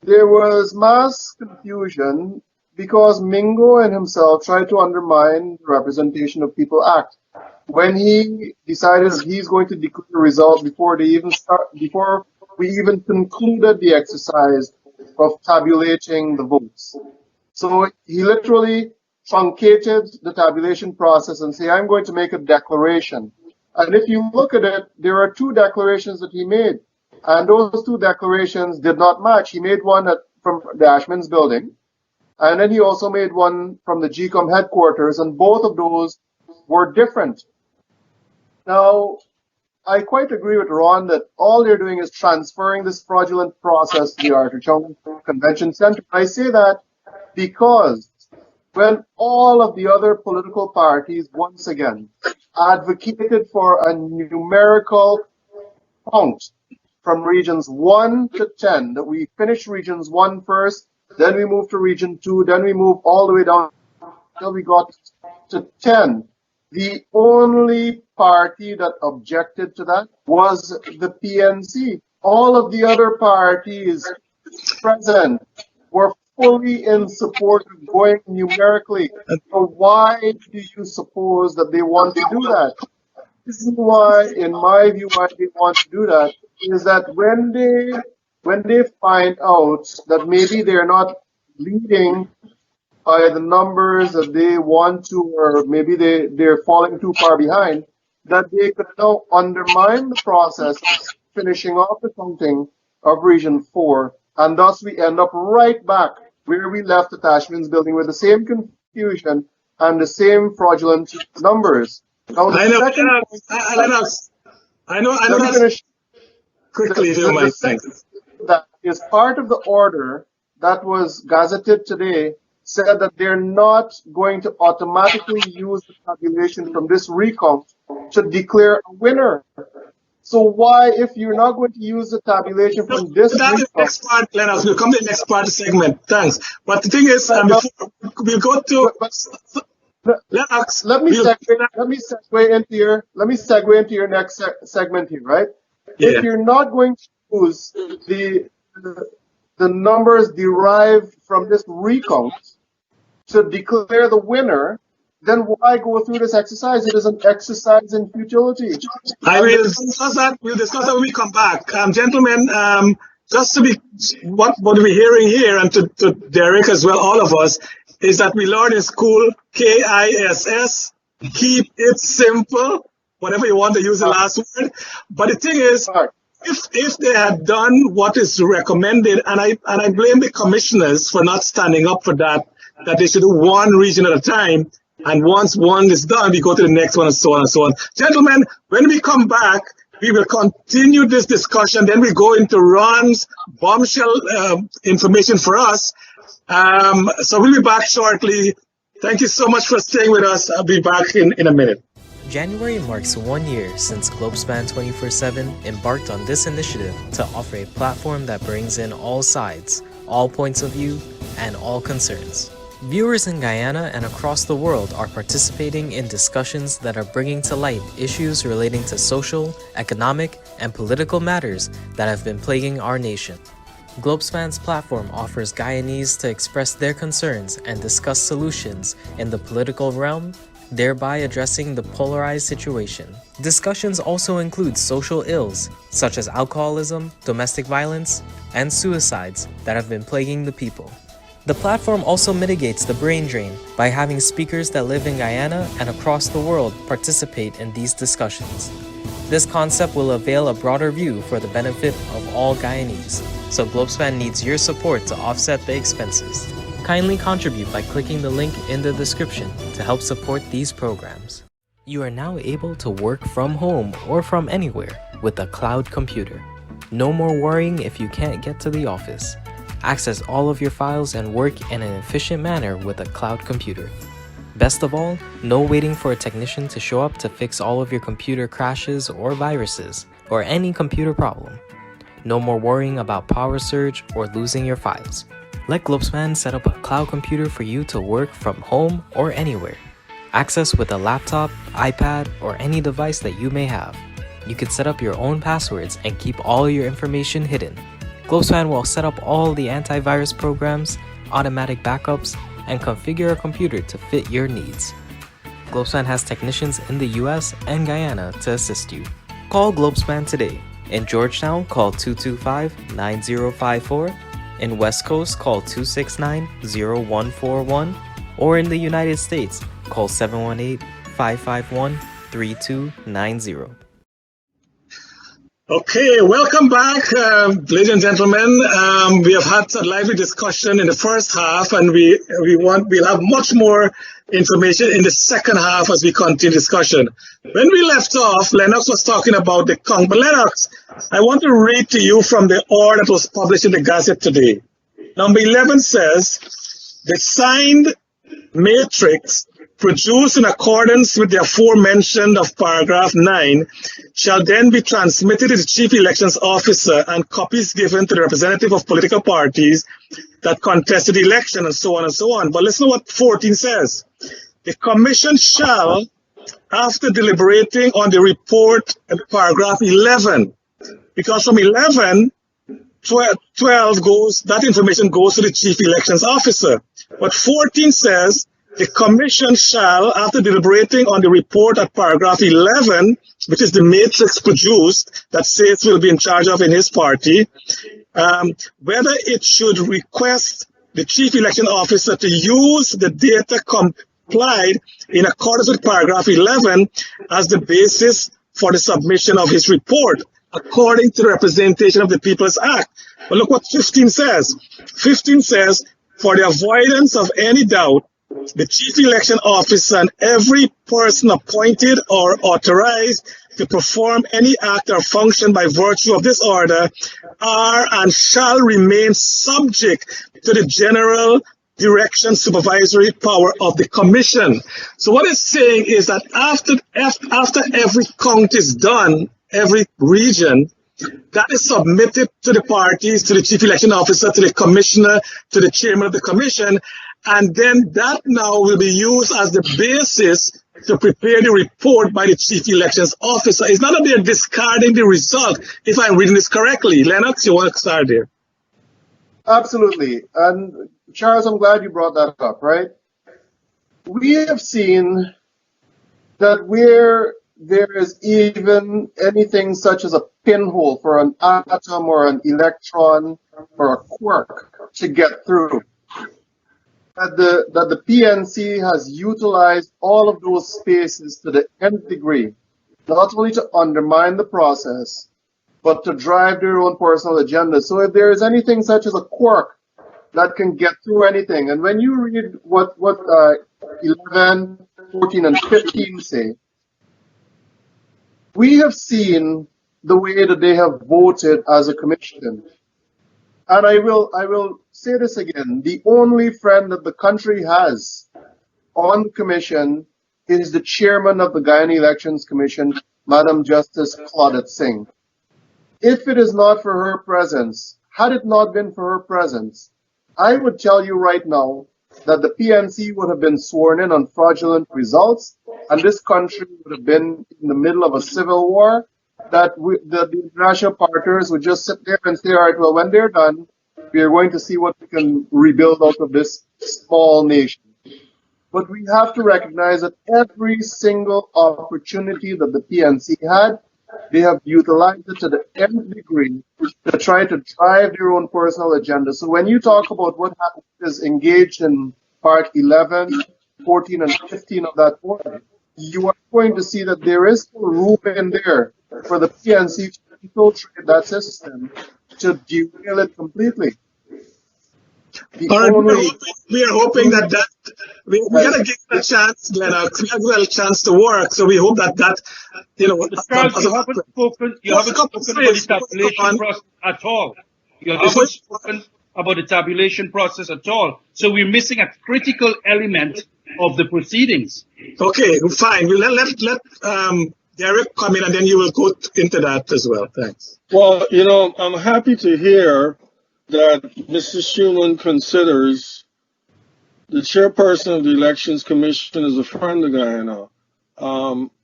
there was mass confusion because Mingo and himself tried to undermine the Representation of People Act when he decided he's going to declare the result before we even concluded the exercise of tabulating the votes. So he literally truncated the tabulation process and say, I'm going to make a declaration. And if you look at it, there are two declarations that he made. And those two declarations did not match. He made one from the Ashman's building. And then he also made one from the GCOM headquarters. And both of those were different. Now, I quite agree with Ron that all they're doing is transferring this fraudulent process to the Arthur Cheong Convention Center. I say that because when all of the other political parties once again advocated for a numerical count from regions 1 to 10, that we finish regions 1 first, then we move to region 2, then we move all the way down until we got to 10. The only party that objected to that was the PNC. All of the other parties present were fully in support of going numerically. So why do you suppose that they want to do that? This is why, in my view, why they want to do that is that when they find out that maybe they're not leading by the numbers that they want to, or maybe they're falling too far behind, that they could now undermine the process, finishing off the counting of Region 4, and thus we end up right back where we left at Ashman's building with the same confusion and the same fraudulent numbers. Now, I know that's finish. quickly, if you might. Thanks. That is part of the order that was gazetted today, said that they're not going to automatically use the tabulation from this recount to declare a winner. So why, if you're not going to use the tabulation from this recount? Next part, Lenox, we'll come to the next part of the segment. Thanks. But the thing is, before we'll go to Lenox. Let me segue into your next segment here, right? Yeah. If you're not going to use the numbers derived from this recount to declare the winner, then why go through this exercise? It is an exercise in futility. I will discuss that. We'll discuss that when we come back. Gentlemen, just to be what we're hearing here, and to Derrick as well, all of us, is that we learn in school KISS, keep it simple, whatever you want to use the last word. But the thing is, if they had done what is recommended, and I blame the commissioners for not standing up for that they should do one region at a time, and once one is done, we go to the next one, and so on and so on. Gentlemen, when we come back, we will continue this discussion. Then we go into Ron's bombshell information for us. So we'll be back shortly. Thank you so much for staying with us. I'll be back in a minute. January marks 1 year since Globespan 24x7 embarked on this initiative to offer a platform that brings in all sides, all points of view, and all concerns. Viewers in Guyana and across the world are participating in discussions that are bringing to light issues relating to social, economic, and political matters that have been plaguing our nation. Globespan's platform offers Guyanese to express their concerns and discuss solutions in the political realm, thereby addressing the polarized situation. Discussions also include social ills, such as alcoholism, domestic violence, and suicides that have been plaguing the people. The platform also mitigates the brain drain by having speakers that live in Guyana and across the world participate in these discussions. This concept will avail a broader view for the benefit of all Guyanese, so Globespan needs your support to offset the expenses. Kindly contribute by clicking the link in the description to help support these programs. You are now able to work from home or from anywhere with a cloud computer. No more worrying if you can't get to the office. Access all of your files and work in an efficient manner with a cloud computer. Best of all, no waiting for a technician to show up to fix all of your computer crashes or viruses, or any computer problem. No more worrying about power surge or losing your files. Let Globespan set up a cloud computer for you to work from home or anywhere. Access with a laptop, iPad, or any device that you may have. You can set up your own passwords and keep all your information hidden. Globespan will set up all the antivirus programs, automatic backups, and configure a computer to fit your needs. Globespan has technicians in the US and Guyana to assist you. Call Globespan today. In Georgetown, call 225-9054. In West Coast, call 269-0141. Or in the United States, call 718-551-3290. Okay, welcome back, ladies and gentlemen. We have had a lively discussion in the first half, and we'll have much more information in the second half as we continue discussion. When we left off, Lenox was talking about the Kong. But Lenox, I want to read to you from the order that was published in the Gazette today. Number 11 says, the signed matrix produced in accordance with the aforementioned of paragraph 9 shall then be transmitted to the Chief Elections Officer and copies given to the representative of political parties that contested the election, and so on and so on. But listen to what 14 says. The Commission shall, after deliberating on the report in paragraph 11, because from 11, 12 goes, that information goes to the Chief Elections Officer. But 14 says, the Commission shall, after deliberating on the report at paragraph 11, which is the matrix produced that says will be in charge of in his party, whether it should request the Chief Election Officer to use the data complied in accordance with paragraph 11 as the basis for the submission of his report, according to the Representation of the People's Act. But look what 15 says. 15 says, for the avoidance of any doubt, the Chief Election Officer and every person appointed or authorized to perform any act or function by virtue of this order are and shall remain subject to the general direction supervisory power of the Commission. So what it's saying is that after every count is done, every region, that is submitted to the parties, to the Chief Election Officer, to the Commissioner, to the Chairman of the Commission, and then that now will be used as the basis to prepare the report by the Chief Elections Officer. It's not that they're discarding the result, if I'm reading this correctly. Lenox, you want to start there? Absolutely. And Charles, I'm glad you brought that up, right? We have seen that where there is even anything such as a pinhole for an atom or an electron or a quark to get through, that the PNC has utilized all of those spaces to the nth degree, not only to undermine the process, but to drive their own personal agenda. So if there is anything such as a quark that can get through anything, and when you read what 11, 14, and 15 say, we have seen the way that they have voted as a commission. And I will say this again, the only friend that the country has on the commission is the chairman of the Guyana Elections Commission, Madam Justice Claudette Singh. If it is not for her presence, had it not been for her presence, I would tell you right now that the PNC would have been sworn in on fraudulent results, and this country would have been in the middle of a civil war, that the international partners would just sit there and say, all right, well, when they're done, we are going to see what we can rebuild out of this small nation. But we have to recognize that every single opportunity that the PNC had, they have utilized it to the nth degree to try to drive their own personal agenda. So when you talk about what is engaged in part 11, 14, and 15 of that order, you are going to see that there is still room in there for the PNC to infiltrate that system to derail it completely. All right, we are hoping that we gotta give it a chance, Lenox. We have a chance to work, so we hope that Charles, you haven't spoken about the tabulation process at all. You haven't spoken about the tabulation process at all. So we're missing a critical element of the proceedings. Okay, fine. We'll let Derrick come in, and then you will go into that as well. Thanks. Well, I'm happy to hear that Mr. Shuman considers the chairperson of the Elections Commission as a friend of Guyana.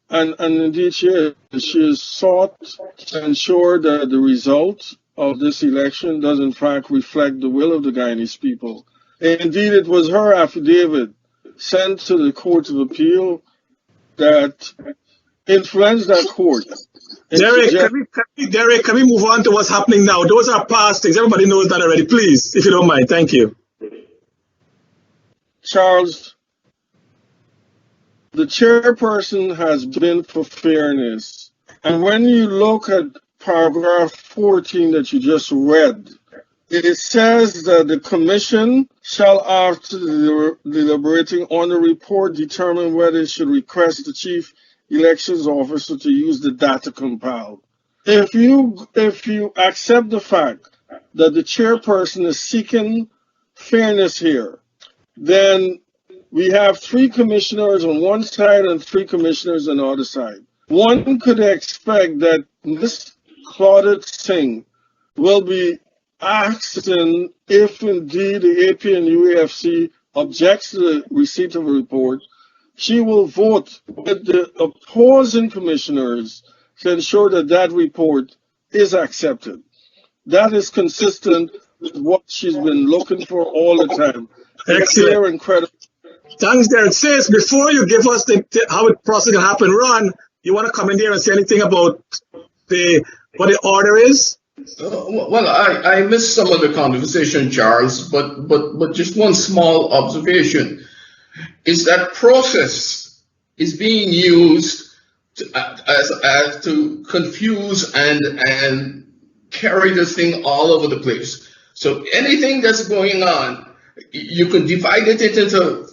And indeed she is. She has sought to ensure that the result of this election does in fact reflect the will of the Guyanese people. Indeed, it was her affidavit sent to the Court of Appeal that influenced that court. Derrick, can we move on to what's happening now? Those are past things. Everybody knows that already. Please, if you don't mind. Thank you. Charles, the chairperson has been for fairness. And when you look at paragraph 14 that you just read, it says that the commission shall, after deliberating on the report, determine whether it should request the chief elections officer to use the data compiled. If you accept the fact that the chairperson is seeking fairness here, then we have 3 commissioners on one side and 3 commissioners on the other side. One could expect that Ms. Claudette Singh will be asking if indeed the AP and UAFC objects to the receipt of a report. She will vote with the opposing commissioners to ensure that that report is accepted. That is consistent with what she's been looking for all the time. Excellent. Incredible. Thanks, Derrick. Says before you give us how the process can happen, Ron, you want to come in there and say anything about what the order is? Well, I missed some of the conversation, Charles, but just one small observation is that process is being used to confuse and carry this thing all over the place. So anything that's going on, you can divide it into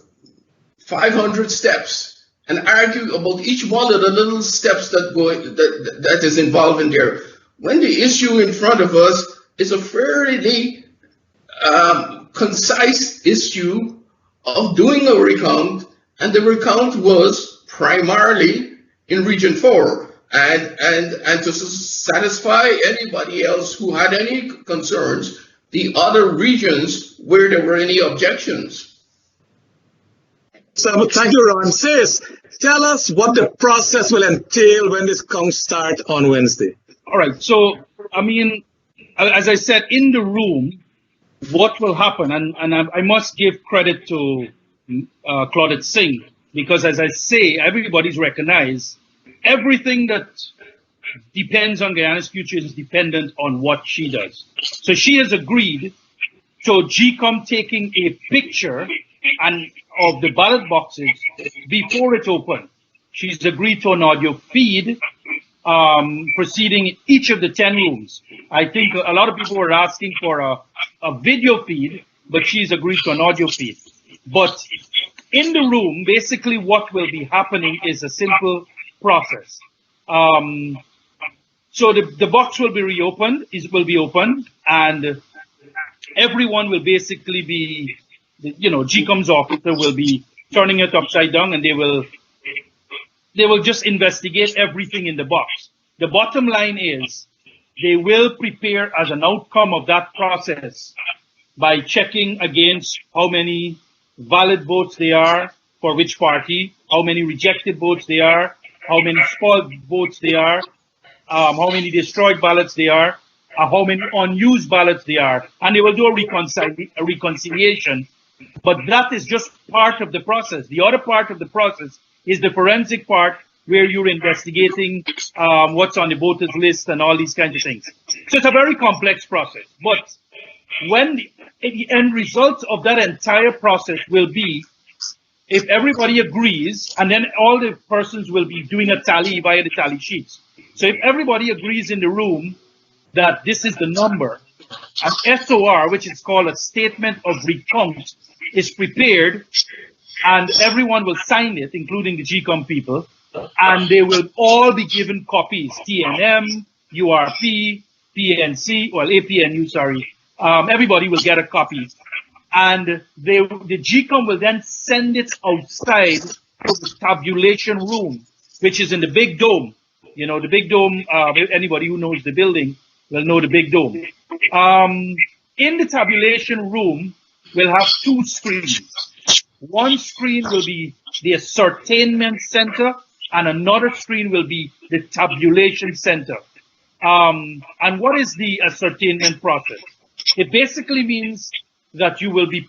500 steps and argue about each one of the little steps that is involved in there. When the issue in front of us is a fairly concise issue of doing a recount, and the recount was primarily in Region 4, and to satisfy anybody else who had any concerns, the other regions where there were any objections. So thank you, Ron. Says, tell us what the process will entail when this comes start on Wednesday. All right. So, I mean, as I said, in the room, what will happen, and I must give credit to Claudette Singh, because as I say, everybody's recognized everything that depends on Guyana's future is dependent on what she does. So she has agreed to GCOM taking a picture of the ballot boxes before it's open. She's agreed to an audio feed proceeding in each of the 10 rooms. I think a lot of people were asking for a video feed, but she's agreed to an audio feed. But in the room, basically what will be happening is a simple process. So the box will be reopened, opened, and everyone will basically be, GCOM's officer will be turning it upside down, and they will just investigate everything in the box. The bottom line is they will prepare as an outcome of that process by checking against how many valid votes there are for which party, how many rejected votes there are, how many spoiled votes there are, how many destroyed ballots there are, how many unused ballots there are, and they will do a reconciliation. But that is just part of the process. The other part of the process is the forensic part, where you're investigating what's on the voters list and all these kinds of things. So it's a very complex process. But when the end result of that entire process will be, if everybody agrees, and then all the persons will be doing a tally via the tally sheets. So if everybody agrees in the room that this is the number, an SOR, which is called a statement of recount, is prepared, and everyone will sign it, including the GCOM people, and they will all be given copies, TNM, URP, PNC, well, APNU, sorry. Everybody will get a copy. And the GCOM will then send it outside to the tabulation room, which is in the big dome. You know, the big dome, anybody who knows the building will know the big dome. In the tabulation room, we'll have two screens. One screen will be the ascertainment center, and another screen will be the tabulation center. And what is the ascertainment process? It basically means that you will be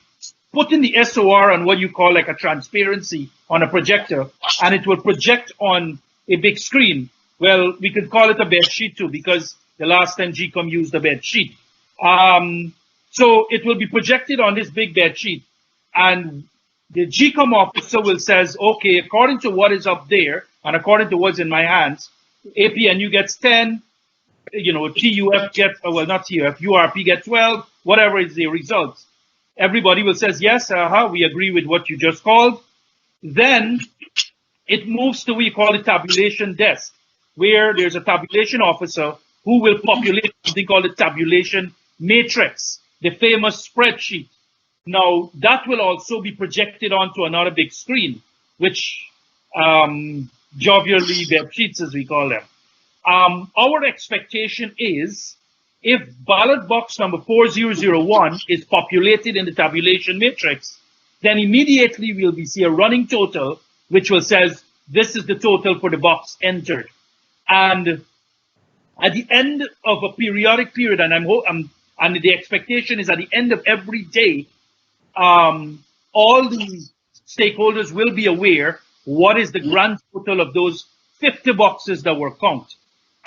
putting the SOR on what you call like a transparency on a projector, and it will project on a big screen. Well, we could call it a bed sheet too, because the last time GCOM used a bed sheet. So it will be projected on this big bed sheet, and the GCOM officer will says, okay, according to what is up there, and according to what's in my hands, APNU gets 10, you know, TUF gets, well, not TUF, URP gets 12, whatever is the results. Everybody will says, yes, we agree with what you just called. Then it moves to what we call the tabulation desk, where there's a tabulation officer who will populate something called the tabulation matrix, the famous spreadsheet. Now, that will also be projected onto another big screen, which jovially web sheets, as we call them. Our expectation is, if ballot box number 4001 is populated in the tabulation matrix, then immediately we'll see a running total, which will says, this is the total for the box entered. And at the end of a periodic period, and and the expectation is at the end of every day, all the stakeholders will be aware what is the grand total of those 50 boxes that were counted.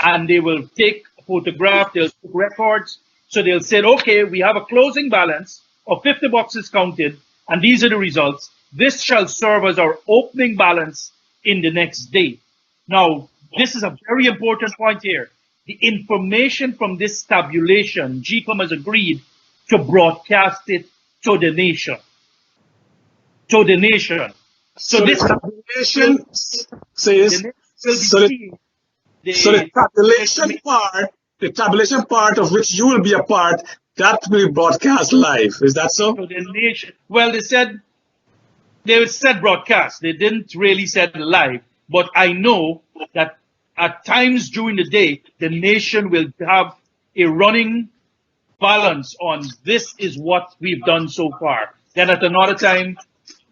And they will take a photograph, they'll take records. So they'll say, okay, we have a closing balance of 50 boxes counted, and these are the results. This shall serve as our opening balance in the next day. Now, this is a very important point here. The information from this tabulation, GCOM has agreed to broadcast it to the nation. To the nation. So this tabulation says, so the tabulation part of which you will be a part, that will be broadcast live. Is that so? To the nation. Well, they said broadcast. They didn't really say live. But I know that at times during the day, the nation will have a running balance on this is what we've done so far. Then at another time,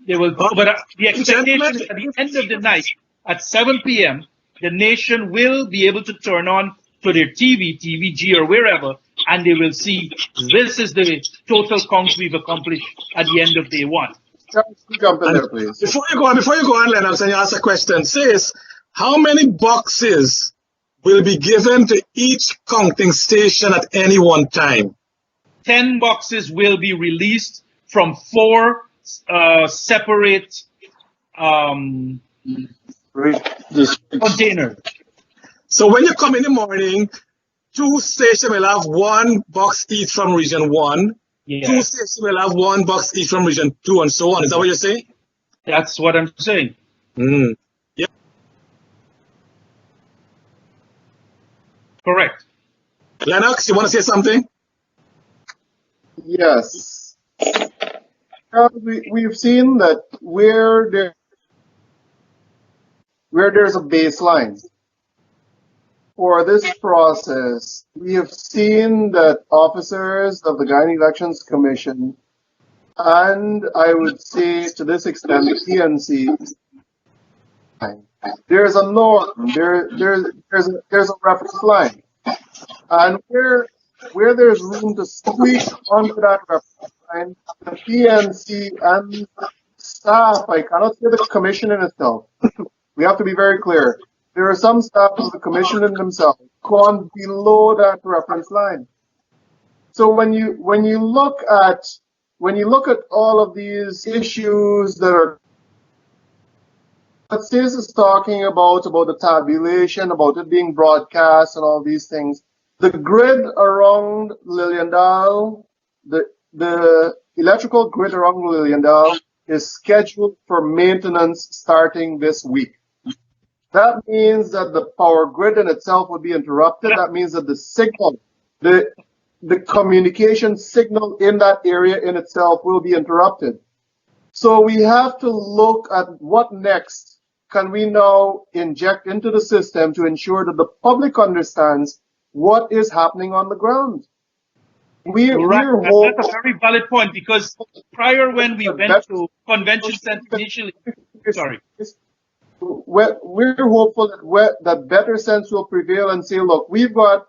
they will. But the expectation is at the end of the night, at 7 p.m., the nation will be able to turn on to their TV, TVG, or wherever, and they will see this is the total count we've accomplished at the end of day one. Jump in there, please. Before you go on, Lenox, and you ask a question, says, how many boxes will be given to each counting station at any one time? 10 boxes will be released from 4 separate containers. So when you come in the morning, 2 stations will have 1 box each from region 1. Yes. 2 stations will have 1 box each from region 2, and so on. Is that what you're saying? That's what I'm saying. Yeah. Correct. Lenox, you want to say something? Yes. We've seen that where there's a baseline for this process, we have seen that officers of the Guyana Elections Commission, and I would say to this extent the PNC, there's a norm, there's a reference line, and where there's room to squeeze onto that reference line, the PNC and staff, I cannot say the commission in itself, We have to be very clear. There are some staff of the commission in themselves gone below that reference line. So when you look at all of these issues that are Stace is talking about the tabulation, about it being broadcast and all these things. The grid around Liliendal, the electrical grid around Liliendal is scheduled for maintenance starting this week. That means that the power grid in itself would be interrupted. That means that the signal, the communication signal in that area in itself will be interrupted. So we have to look at what next can we now inject into the system to ensure that the public understands what is happening on the ground. We're hoping, that's a very valid point, because prior when we went to convention center initially, sorry. We're hopeful that better sense will prevail and say, look, we've got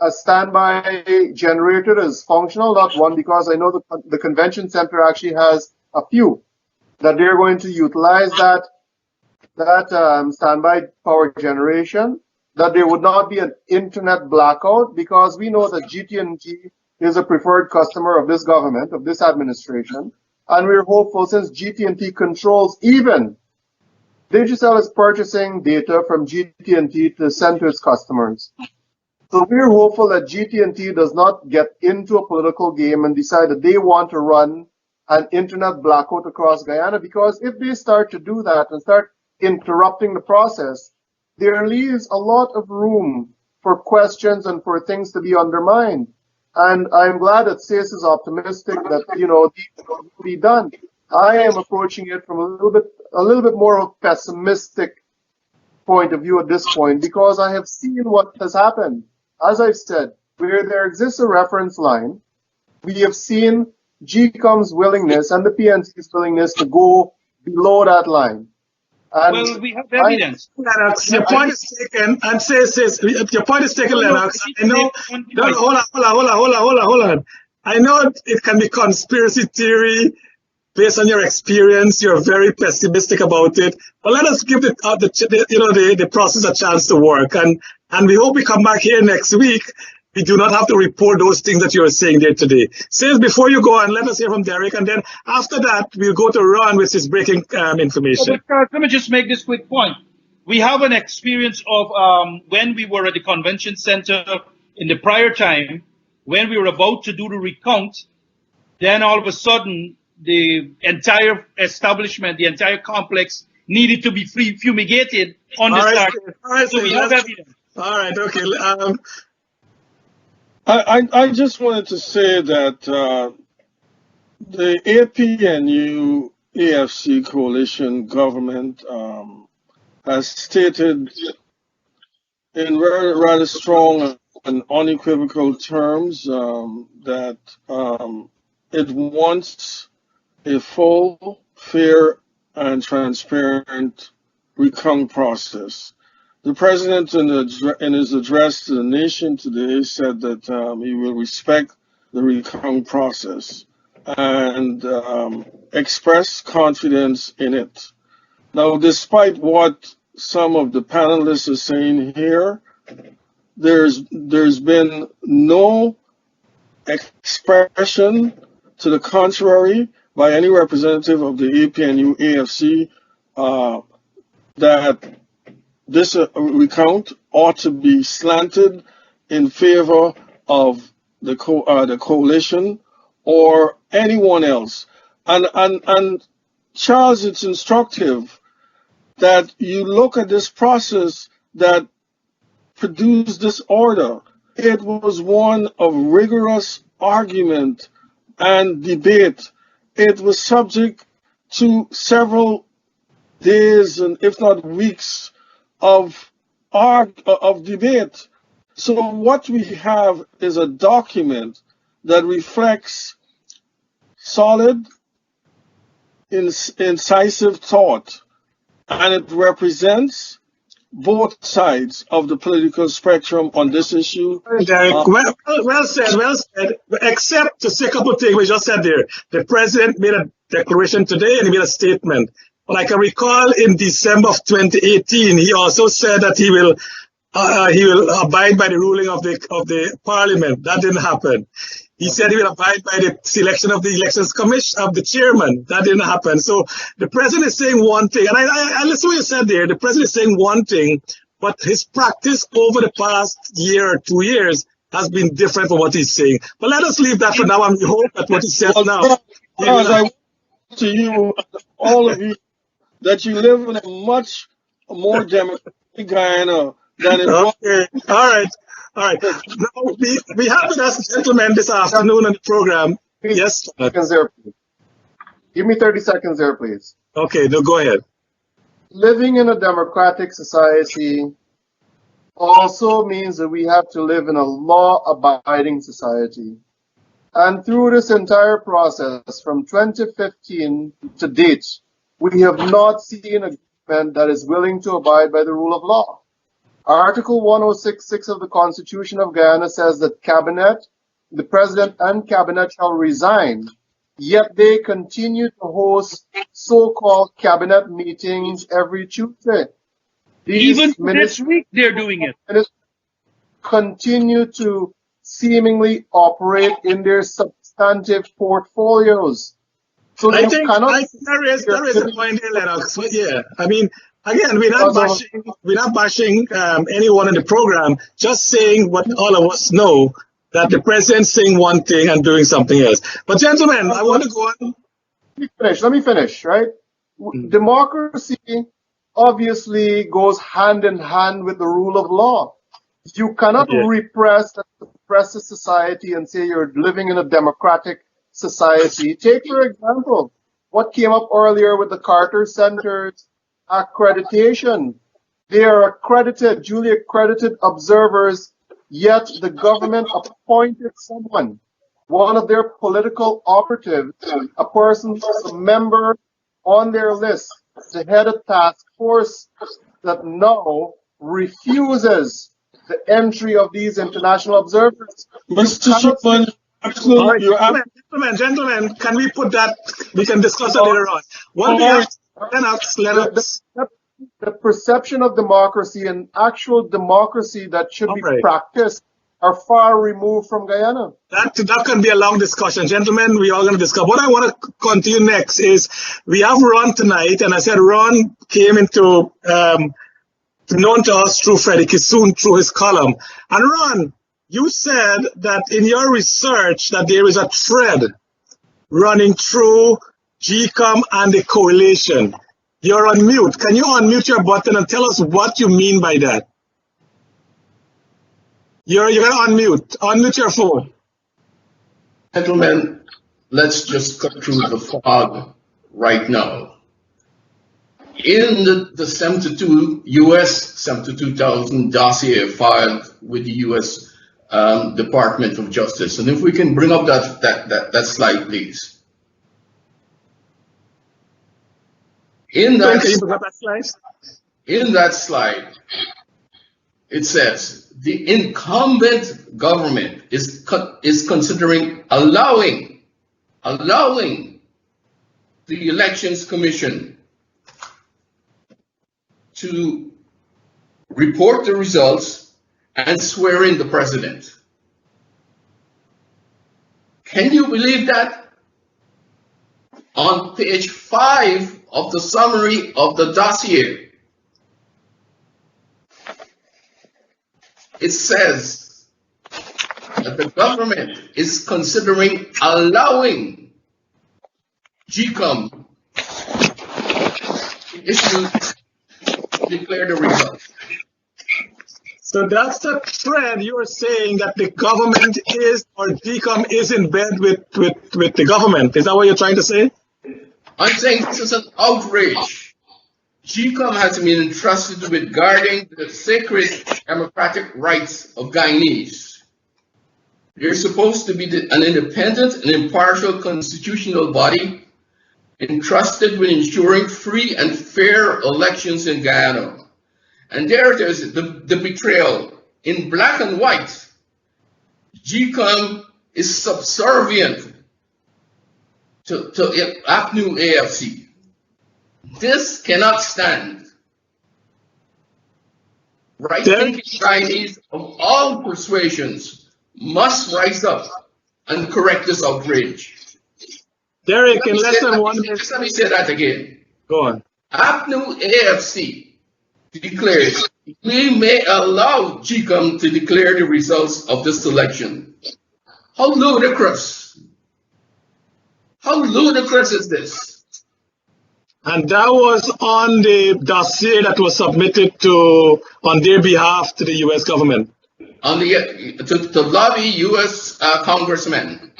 a standby generator that is functional, not one, because I know the convention center actually has a few, that they're going to utilize that standby power generation, that there would not be an internet blackout, because we know that GT&T is a preferred customer of this government, of this administration, and we're hopeful, since GT&T controls, even Digicel is purchasing data from GT&T to send to its customers. So we're hopeful that GT&T does not get into a political game and decide that they want to run an internet blackout across Guyana, because if they start to do that and start interrupting the process, there leaves a lot of room for questions and for things to be undermined. And I'm glad that SACE is optimistic that, these will be done. I am approaching it from a little bit more of a pessimistic point of view at this point, because I have seen what has happened. As I've said, where there exists a reference line, we have seen GCOM's willingness and the PNC's willingness to go below that line. And well, we have evidence. Lenox, your point is taken, and says your point is taken, Lenox. I know. Hold on. I know it can be conspiracy theory based on your experience. You're very pessimistic about it, but let us give the process a chance to work, and we hope we come back here next week. We do not have to report those things that you are saying there today. Says before you go on, let us hear from Derrick, and then after that, we'll go to Ron with his breaking information. Let me just make this quick point. We have an experience of when we were at the convention center in the prior time, when we were about to do the recount, then all of a sudden, the entire establishment, the entire complex needed to be fumigated on the start. All right, so we have evidence. All right, okay. I just wanted to say that the APNU AFC coalition government has stated in rather strong and unequivocal terms that it wants a full, fair, and transparent recount process. The president, in his address to the nation today, said that he will respect the recount process and express confidence in it. Now, despite what some of the panelists are saying here, there's been no expression to the contrary by any representative of the APNU AFC that this recount ought to be slanted in favor of the coalition or anyone else. And Charles, it's instructive that you look at this process that produced this order. It was one of rigorous argument and debate. It was subject to several days and if not weeks of debate. So what we have is a document that reflects solid, incisive thought, and it represents both sides of the political spectrum on this issue. Derrick, well said. Except to say a couple of things we just said there. The president made a declaration today and he made a statement. But I can recall in December of 2018, he also said that he will abide by the ruling of the parliament. That didn't happen. He said he will abide by the selection of the elections commission of the chairman. That didn't happen. So the president is saying one thing, and I listen to what you said there. The president is saying one thing, but his practice over the past year or 2 years has been different from what he's saying. But let us leave that for now, and we hope that what he says now. Charles, I want to you, all of you, that you live in a much more democratic Guyana than in Okay. All right. Now, we have with us gentlemen this afternoon on the program. Yes. Seconds there, please. Give me 30 seconds there, please. Okay. No, go ahead. Living in a democratic society also means that we have to live in a law-abiding society. And through this entire process, from 2015 to date, we have not seen a government that is willing to abide by the rule of law. Article 106.6 of the Constitution of Guyana says that the president and cabinet shall resign, yet they continue to host so-called cabinet meetings every Tuesday. Even this week, they're doing it. Continue to seemingly operate in their substantive portfolios. So I think there is a point here, Lenox. Yeah, I mean, again, we're not bashing anyone in the program, just saying what all of us know, that the president's saying one thing and doing something else. But gentlemen, I want to go on. Let me finish, right? Democracy obviously goes hand in hand with the rule of law. You cannot repress and suppress a society and say you're living in a democratic society. Take, for example, what came up earlier with the Carter Center's accreditation. They are accredited, duly accredited observers, yet the government appointed someone, one of their political operatives, a person, a member on their list to head a task force that now refuses the entry of these international observers. Mr. Shuman, Gentlemen, can we put that? We can discuss it later on. One thing, Lenox. The perception of democracy and actual democracy that should be practiced are far removed from Guyana. That can be a long discussion. Gentlemen, we are going to discuss. What I want to continue next is we have Ron tonight, and I said Ron came into known to us through Freddie Kissoon through his column. And Ron, you said that in your research that there is a thread running through GCOM and the coalition. You're on mute. Can you unmute your button and tell us what you mean by that? You're going to unmute. Unmute your phone. Gentlemen, let's just cut through the fog right now. In the 72 U.S. 72,000 dossier filed with the U.S. Department of Justice, and if we can bring up that slide, please. In that slide, it says the incumbent government is considering allowing the Elections Commission to report the results and swear in the president. Can you believe that? On page 5 of the summary of the dossier, it says that the government is considering allowing GCOM to issue declare the results. So that's the trend. You're saying that the government is, or GCOM is in bed with the government. Is that what you're trying to say? I'm saying this is an outrage. GCOM has been entrusted with guarding the sacred democratic rights of Guyanese. They're supposed to be an independent and impartial constitutional body entrusted with ensuring free and fair elections in Guyana. And there's the betrayal. In black and white, GCOM is subservient to AFNU AFC. This cannot stand. Right-thinking Chinese of all persuasions must rise up and correct this outrage. Derrick, in less than 1 minute. Just let me say that again. Go on. APNU AFC declares we may allow GCOM to declare the results of this election. How ludicrous! How ludicrous is this? And that was on the dossier that was submitted on their behalf to the U.S. government. On the to lobby U.S. Congressmen,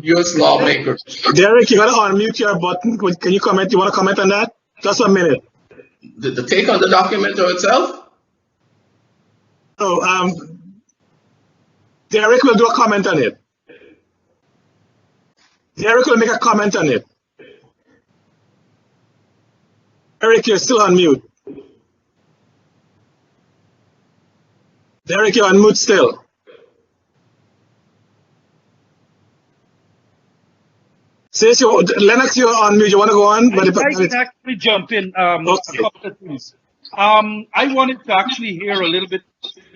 U.S. lawmakers. Derrick, you gotta unmute your button. Can you comment? You want to comment on that? Just a minute. The take on the document itself? Oh, Derrick will do a comment on it. Derrick will make a comment on it. Derrick, you're still on mute. Derrick, you're on mute still. Since Lenox, you're on mute. You want to go on? I can actually jump in a couple of things. I wanted to actually hear a little bit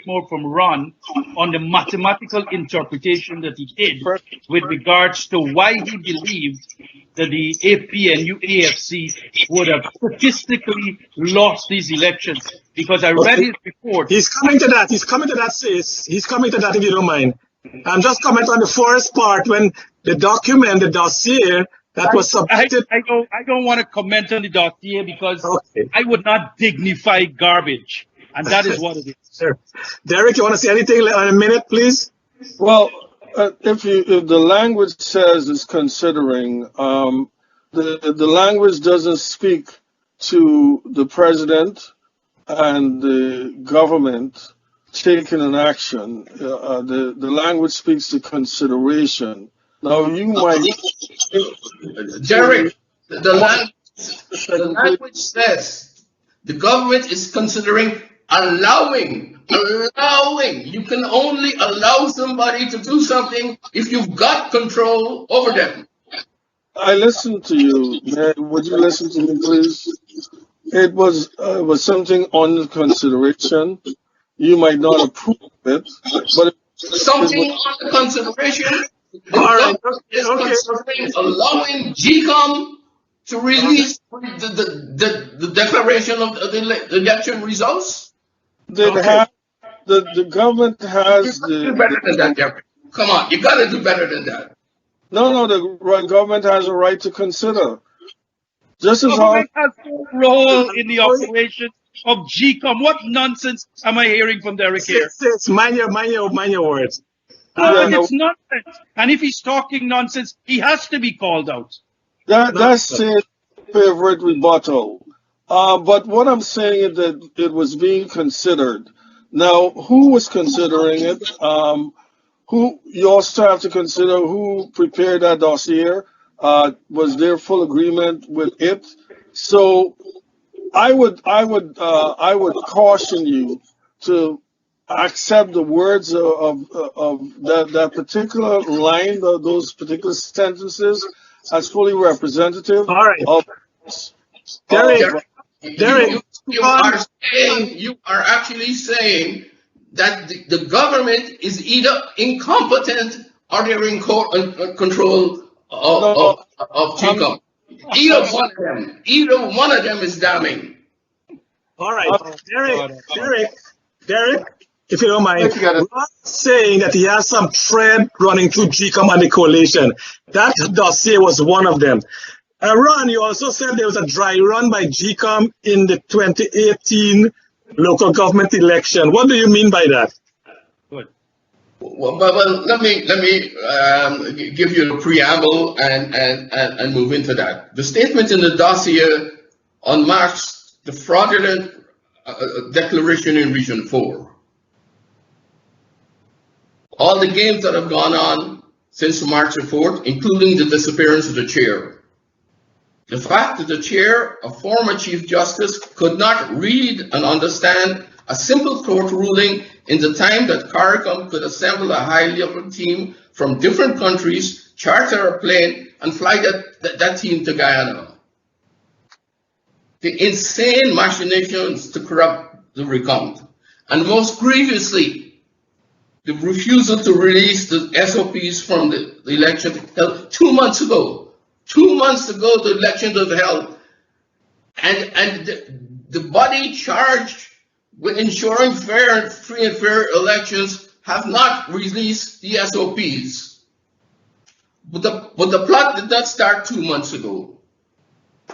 more from Ron on the mathematical interpretation that he did with regards to why he believed that the APNU AFC would have statistically lost these elections. Because I read his report. He's coming to that. He's coming to that, sis. He's coming to that, if you don't mind. I'm just comment on the first part when the document, the dossier that was submitted. I don't want to comment on the dossier because I would not dignify garbage. And that is what it is. Sure. Derrick, you want to say anything in a minute, please? Well, if the language says it's considering, the language doesn't speak to the president and the government taking an action. The language speaks to consideration. Now you might, Derrick, the language says the government is considering allowing. You can only allow somebody to do something if you've got control over them. I listened to you. Would you listen to me, please? It was something under consideration. You might not approve of it, but something under consideration. The government is considering allowing GCOM to release the declaration of the election results. The government has do better than that, Derrick. Come on, you got to do better than that. No, the government has a right to consider. Just as government has no role in the operation of GCOM. What nonsense am I hearing from Derrick here? Mind your words. It's nonsense. And if he's talking nonsense, he has to be called out. That's his favorite rebuttal. But what I'm saying is that it was being considered. Now, who was considering it? You also have to consider who prepared that dossier. Was there full agreement with it? So I would caution you to accept the words of that particular line, those particular sentences, as fully representative. All right. Derrick, you are actually saying that the government is either incompetent or they're in control of GCOM. Either one of them is damning. All right, Derrick, if you don't mind, saying that he has some thread running through GCOM and the coalition. That dossier was one of them. Ron, you also said there was a dry run by GCOM in the 2018 local government election. What do you mean by that? Good. Well, let me give you the preamble and move into that. The statement in the dossier unmarks the fraudulent declaration in Region 4. All the games that have gone on since March 4th, including the disappearance of the chair. The fact that the chair, a former Chief Justice, could not read and understand a simple court ruling in the time that CARICOM could assemble a high-level team from different countries, charter a plane, and fly that team to Guyana. the insane machinations to corrupt the recount, and most grievously, the refusal to release the SOPs from the election held 2 months ago. 2 months ago, the election was held, and the body charged with ensuring free and fair elections have not released the SOPs. But the plot did not start 2 months ago.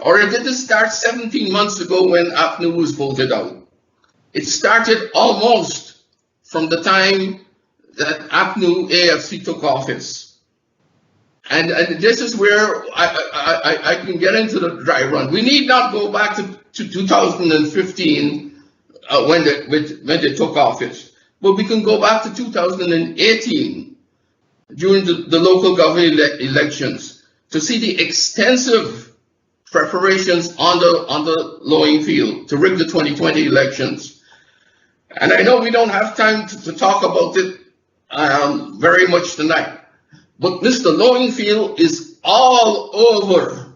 Or it didn't start 17 months ago when APNU was voted out. It started almost from the time that APNU AFC took office. And this is where I can get into the dry run. We need not go back to 2015 when they took office, but we can go back to 2018 during the local government elections to see the extensive preparations on the Lowing Field to rig the 2020 elections. And I know we don't have time to talk about it very much tonight, but Mr. Lowing Field is all over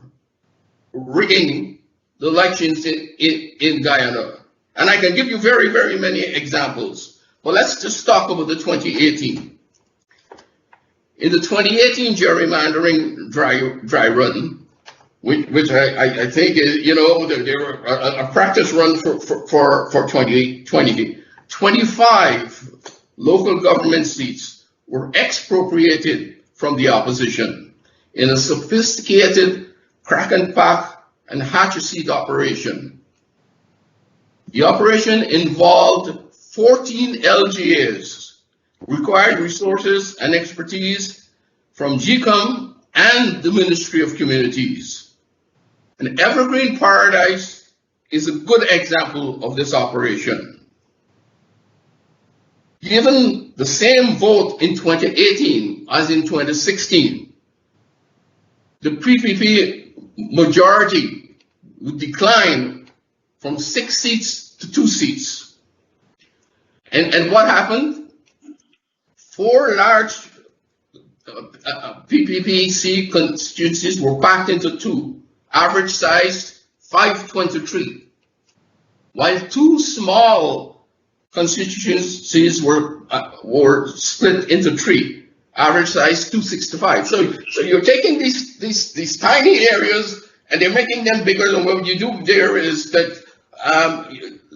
rigging the elections in Guyana. And I can give you very, very many examples. But let's just talk about the 2018. In the 2018 gerrymandering dry run, which I think is, you know, they were a practice run for 2020. 25 local government seats were expropriated from the opposition in a sophisticated crack and pack and hatch a seat operation. The operation involved 14 LGAs, required resources and expertise from GCOM and the Ministry of Communities. And Evergreen Paradise is a good example of this operation. Given the same vote in 2018 as in 2016, the PPP majority would decline from 6 seats to 2 seats. And what happened? 4 large PPPC constituencies were packed into 2. Average size 523, while 2 small constituencies were split into 3. Average size 265. So you're taking these tiny areas and they're making them bigger. And what you do there is that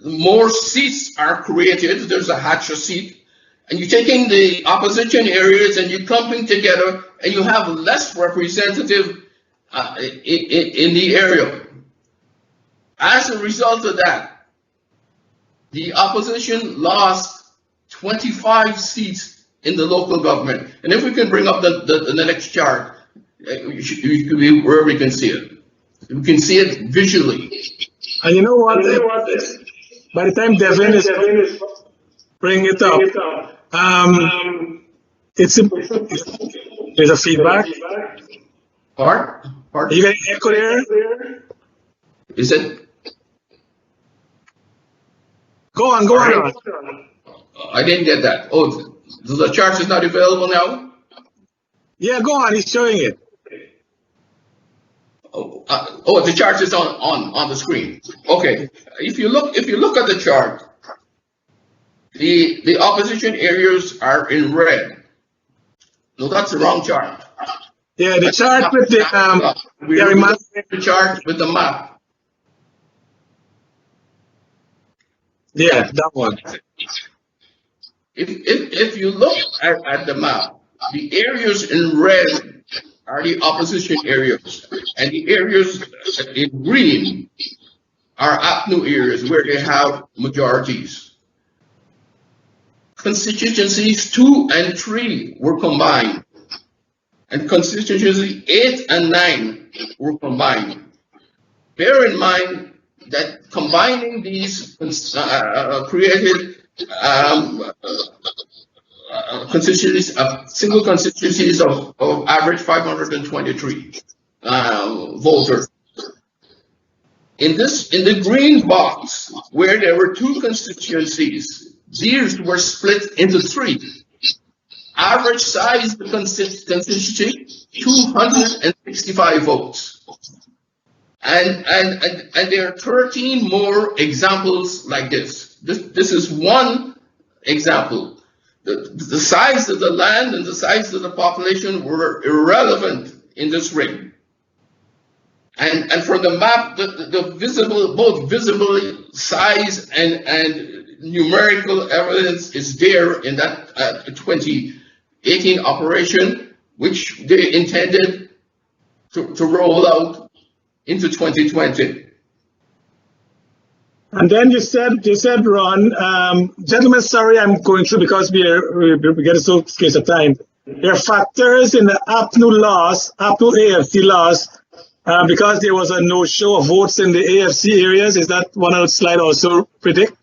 more seats are created. There's a hatcher seat, and you're taking the opposition areas and you're clumping together, and you have less representative in the area. As a result of that, the opposition lost 25 seats in the local government. And if we can bring up the next chart, where we can see it. We can see it visually. And you know what? By the time Devin is bringing it up, there's a feedback. Pardon? Are you getting echo there? Is it? Go on. I didn't get that. Oh, the chart is not available now? Yeah, go on. He's showing it. Oh, the chart is on the screen. Okay. If you look at the chart, the opposition areas are in red. No, that's the wrong chart. Yeah, the chart with the the chart with the map. Yeah, that one. If you look at the map, the areas in red are the opposition areas, and the areas in green are APNU areas where they have majorities. Constituencies 2 and 3 were combined, and constituencies 8 and 9 were combined. Bear in mind that combining these created constituencies, single constituencies of average 523 voters. In the green box, where there were 2 constituencies, these were split into 3. Average size of the constituency, 265 votes. And there are 13 more examples like this. This is one example. The size of the land and the size of the population were irrelevant in this ring. And from the map, the visible, both visible size and numerical evidence is there in that 2018 operation, which they intended to roll out into 2020. And then you said, Ron, gentlemen, sorry, I'm going through because we're getting so scarce of time. There are factors in the APNU loss, APNU AFC loss, because there was a no-show of votes in the AFC areas. Is that one of the slide also predict?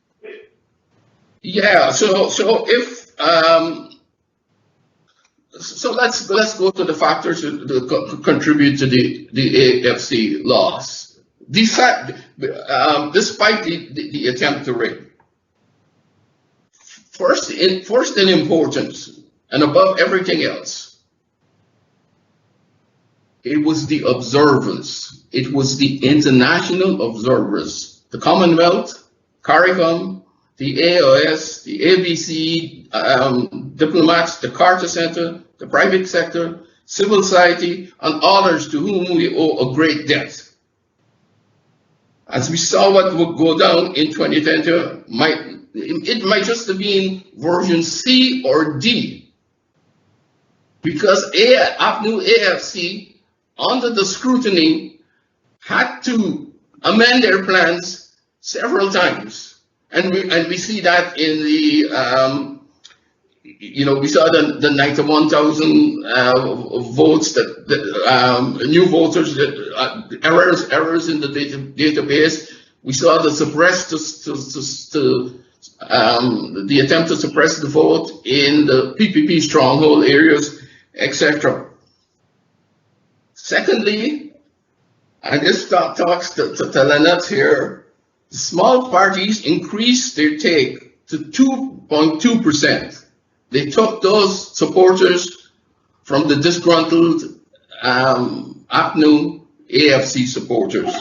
Yeah. So if so let's go to the factors that contribute to the AFC loss. Despite the attempt to rig. First in importance and above everything else, it was the observers. It was the international observers, the Commonwealth, CARICOM, the AOS, the ABC, diplomats, the Carter Center, the private sector, civil society, and others to whom we owe a great debt. As we saw what would go down in 2010, it might just have been version C or D, because APNU AFC, under the scrutiny, had to amend their plans several times, and we see that in the we saw the 91,000 votes that new voters, errors in the database. We saw the the attempt to suppress the vote in the PPP stronghold areas, etc. Secondly, and this talks to Lenox here, small parties increased their take to 2.2%. They took those supporters from the disgruntled APNU AFC supporters.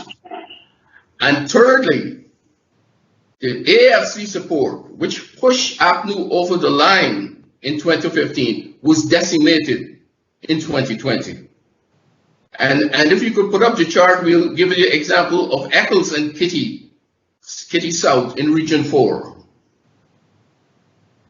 And thirdly, the AFC support, which pushed APNU over the line in 2015, was decimated in 2020. And if you could put up the chart, we'll give you an example of Eccles and Kitty South in Region 4.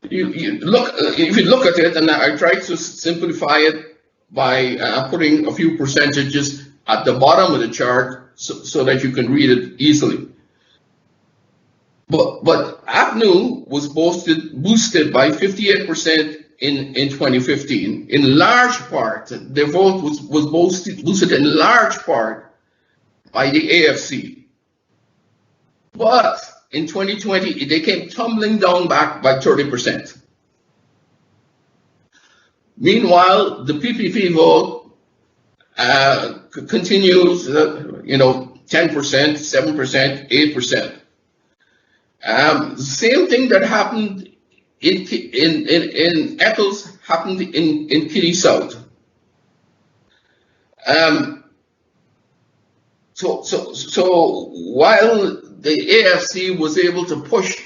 If you look at it, and I tried to simplify it by putting a few percentages at the bottom of the chart so that you can read it easily. But APNU was boosted by 58% in 2015. In large part, their vote was boosted in large part by the AFC. But in 2020, they came tumbling down back by 30%. Meanwhile, the PPP vote continues, 10%, 7%, 8%. Same thing that happened in Eccles happened in Kitty South. So while the AFC was able to push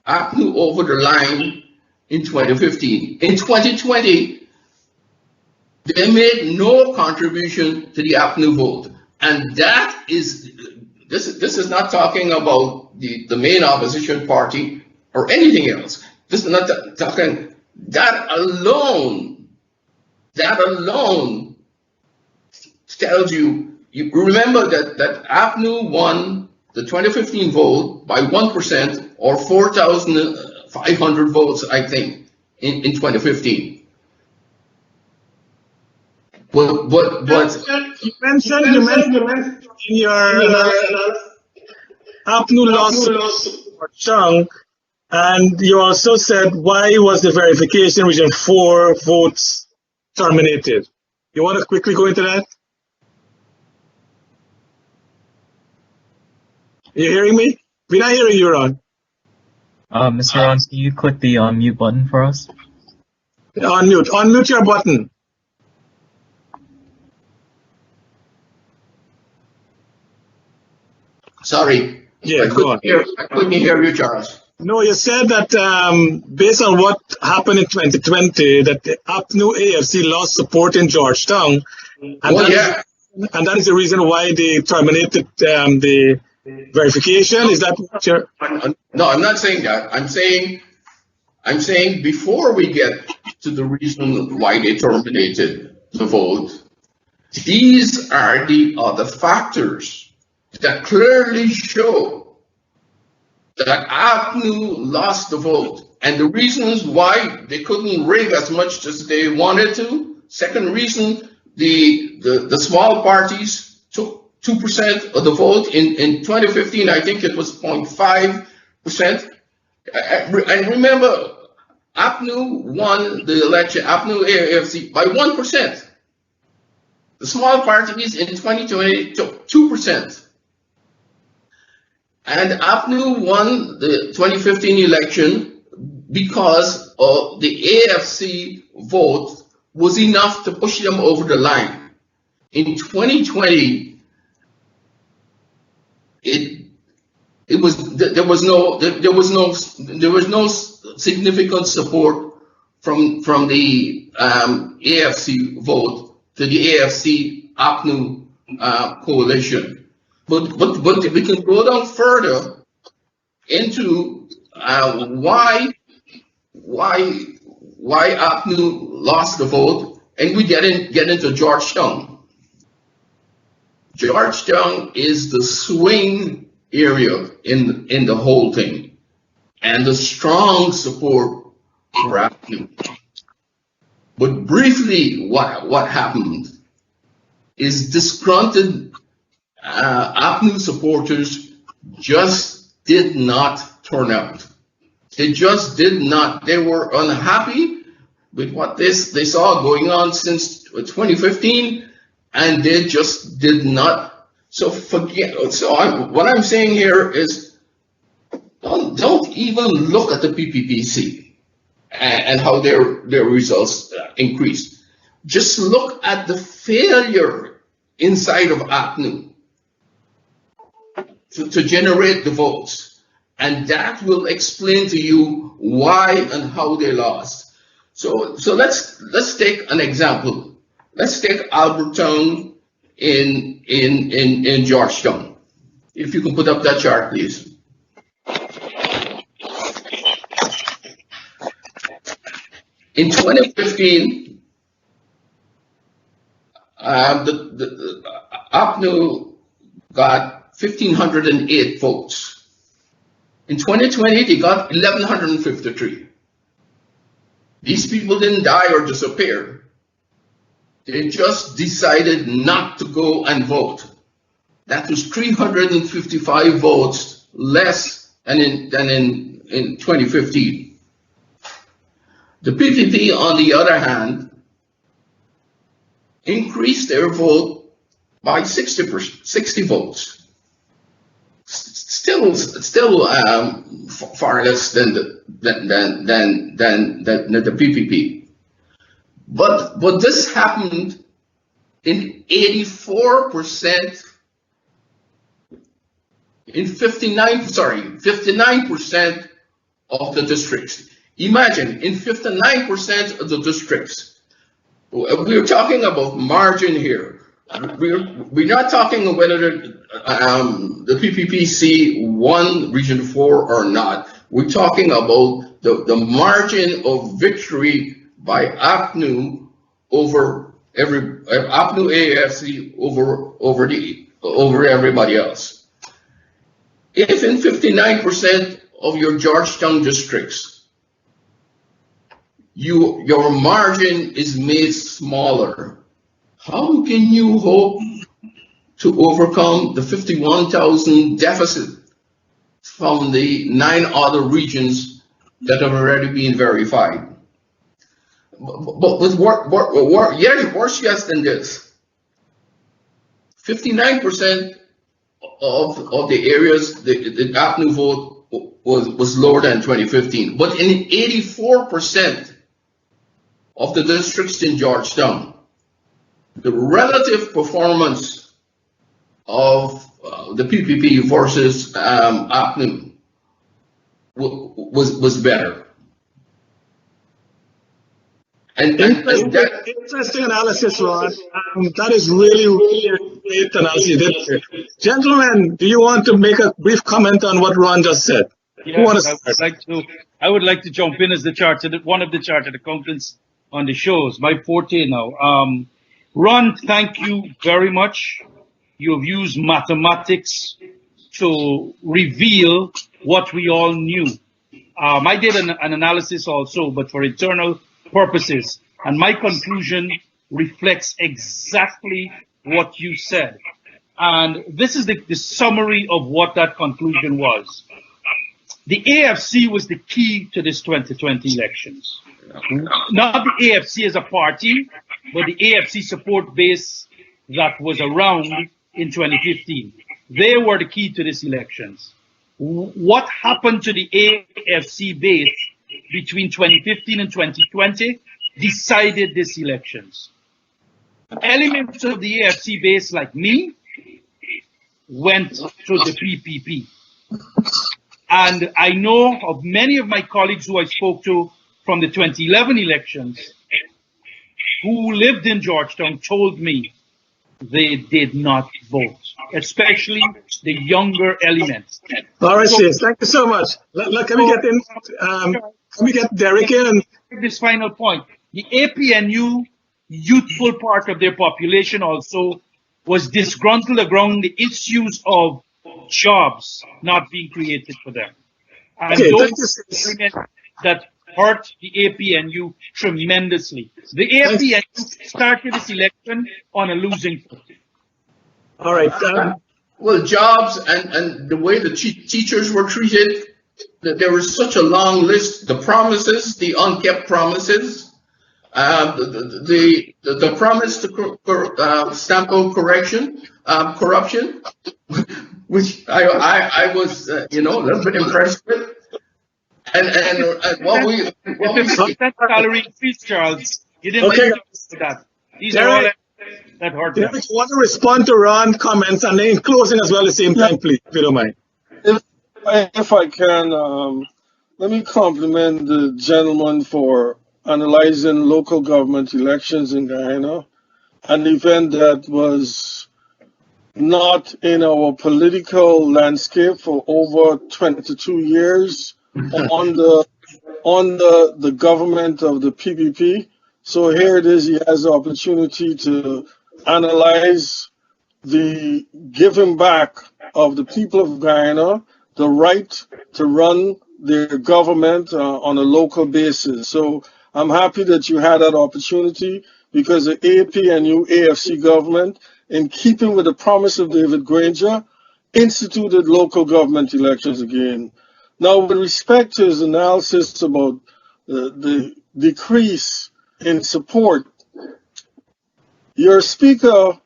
APNU over the line in 2015, in 2020, they made no contribution to the APNU vote. And that is, this is not talking about the main opposition party or anything else. This is not talking, that alone tells you remember that APNU won the 2015 vote by 1% or 4,500 votes, I think, in 2015. But you mentioned in your APNU loss for Cheong, and you also said why was the verification region 4 votes terminated? You want to quickly go into that? You hearing me? We're not hearing you, Ron. Mr. Ron, can you click the unmute button for us? Unmute your button. Sorry. Yeah, go on. I couldn't hear you, Charles. No, you said that based on what happened in 2020, that the APNU AFC lost support in Georgetown, and, and that is the reason why they terminated the verification. Is that what you're... No, I'm not saying that. I'm saying before we get to the reason why they terminated the vote, these are the other factors that clearly show that APNU lost the vote. And the reasons why they couldn't rig as much as they wanted to. Second reason, the small parties took 2% of the vote. In 2015, I think it was 0.5%. And remember, APNU won the election, APNU AFC, by 1%. The small parties in 2020 took 2%. And APNU won the 2015 election because of the AFC vote was enough to push them over the line. In 2020, there was no significant support from the AFC vote to the AFC APNU coalition. But we can go down further into why APNU lost the vote, and we get into Georgetown. Georgetown is the swing area in the whole thing, and the strong support for APNU. But briefly, what happened is disgruntled APNU supporters just did not turn out. They just did not. They were unhappy with what they saw going on since 2015, and they just did not. So what I'm saying here is, don't even look at the PPPC and how their results increased. Just look at the failure inside of APNU to generate the votes, and that will explain to you why and how they lost. So let's take an example. Let's take Albertown in Georgetown. If you can put up that chart, please. In 2015, the APNU got 1,508 votes. In 2020, they got 1,153. These people didn't die or disappear. They just decided not to go and vote. That was 355 votes less than in 2015. The PPP, on the other hand, increased their vote by 60 votes. Still far less than the PPP. But this happened in 84%, in 59% of the districts. Imagine, in 59% of the districts. We're talking about margin here. We're not talking whether the PPPC won Region 4 or not. We're talking about the margin of victory by APNU over APNU AFC over everybody else. If in 59% of your Georgetown districts, your margin is made smaller, how can you hope to overcome the 51,000 deficit from the 9 other regions that have already been verified? But with worse yet than this, 59% of the areas the APNU vote was lower than 2015, but in 84% of the districts in Georgetown, the relative performance of the PPP versus APNU was better. And that Interesting analysis, Ron. That is really, really great analysis you did here. Gentlemen, do you want to make a brief comment on what Ron just said? Yes, I would like to jump in as one of the chartered accountants on the shows. My forte now. Ron, thank you very much. You have used mathematics to reveal what we all knew. I did an analysis also, but for internal purposes. And my conclusion reflects exactly what you said. And this is the summary of what that conclusion was. The AFC was the key to this 2020 elections. Not the AFC as a party, but the AFC support base that was around in 2015. They were the key to these elections. What happened to the AFC base between 2015 and 2020 decided these elections. Elements of the AFC base, like me, went to the PPP. And I know of many of my colleagues who I spoke to from the 2011 elections who lived in Georgetown told me they did not vote, especially the younger elements. All right, Sis, thank you so much. Can we get Derrick in? This final point. The APNU youthful part of their population also was disgruntled around the issues of jobs not being created for them. And those elements that hurt the APNU tremendously. The APNU started this election on a losing foot. All right. Well, jobs and the way the teachers were treated, there was such a long list. The promises, the unkept promises, the promise to stamp out corruption, which I was a little bit impressed with. And what we salary increase, Charles. You didn't mention that. These are all that hurt. Derrick, you want to respond to Ron's comments and then in closing as well at the same time, please, if you don't mind. If I can, let me compliment the gentleman for analyzing local government elections in Guyana, an event that was not in our political landscape for over 22 years under the government of the PPP. So here it is, he has the opportunity to analyze the giving back of the people of Guyana, the right to run their government on a local basis. So I'm happy that you had that opportunity, because the APNU AFC government, in keeping with the promise of David Granger, instituted local government elections again. Now, with respect to his analysis about the decrease in support, your speaker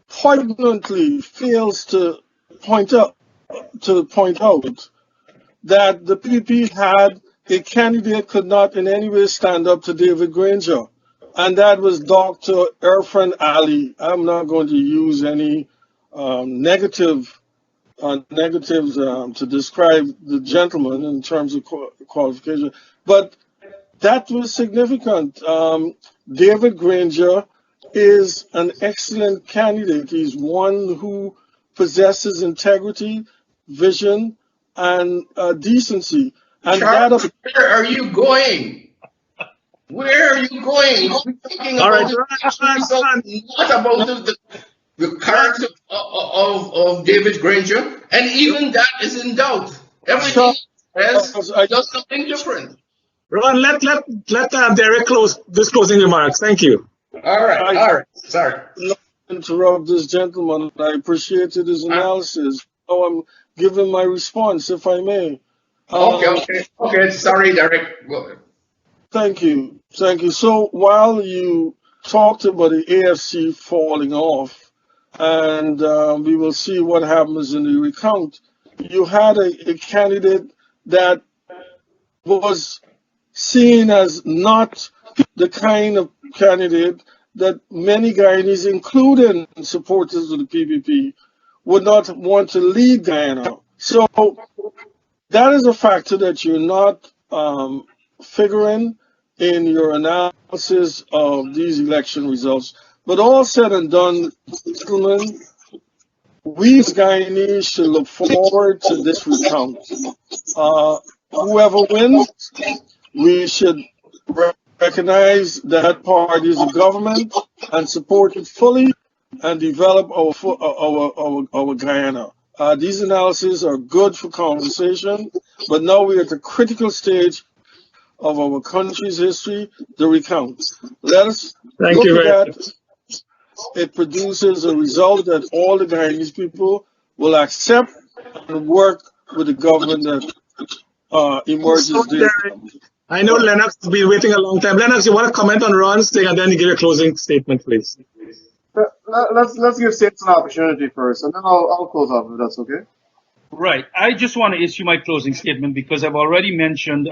poignantly fails to point out that the PP had a candidate could not in any way stand up to David Granger, and that was Dr. Irfan Ali. I'm not going to use any negatives to describe the gentleman in terms of qualification, but that was significant. David Granger is an excellent candidate. He's one who possesses integrity, vision, and decency. And Charles, where are you going? Where are you going? We're talking about not about the character of David Granger, and even that is in doubt. Everything else does something different. Ron, let Derrick close this closing remarks. Thank you. All right. Sorry. Not interrupt this gentleman. I appreciated his analysis. Oh, I'm giving my response, if I may. Okay. Sorry, Derrick. Go ahead. Thank you. So while you talked about the AFC falling off, and we will see what happens in the recount, you had a candidate that was seen as not the kind of candidate that many Guyanese, including supporters of the PPP, would not want to lead Guyana. So that is a factor that you're not figuring in your analysis of these election results. But all said and done, gentlemen, we as Guyanese should look forward to this recount. Whoever wins, we should recognize that party is a government and support it fully and develop our Guyana. These analyses are good for conversation, but now we're at the critical stage of our country's history, the recount. Let us Thank look you at very that. It produces a result that all the Guyanese people will accept and work with the government that emerges So, this. I know Lenox has been waiting a long time. Lenox, you want to comment on Ron's thing and then you give your closing statement, please. Let's give Saints an opportunity first, and then I'll close off if that's okay. Right. I just want to issue my closing statement because I've already mentioned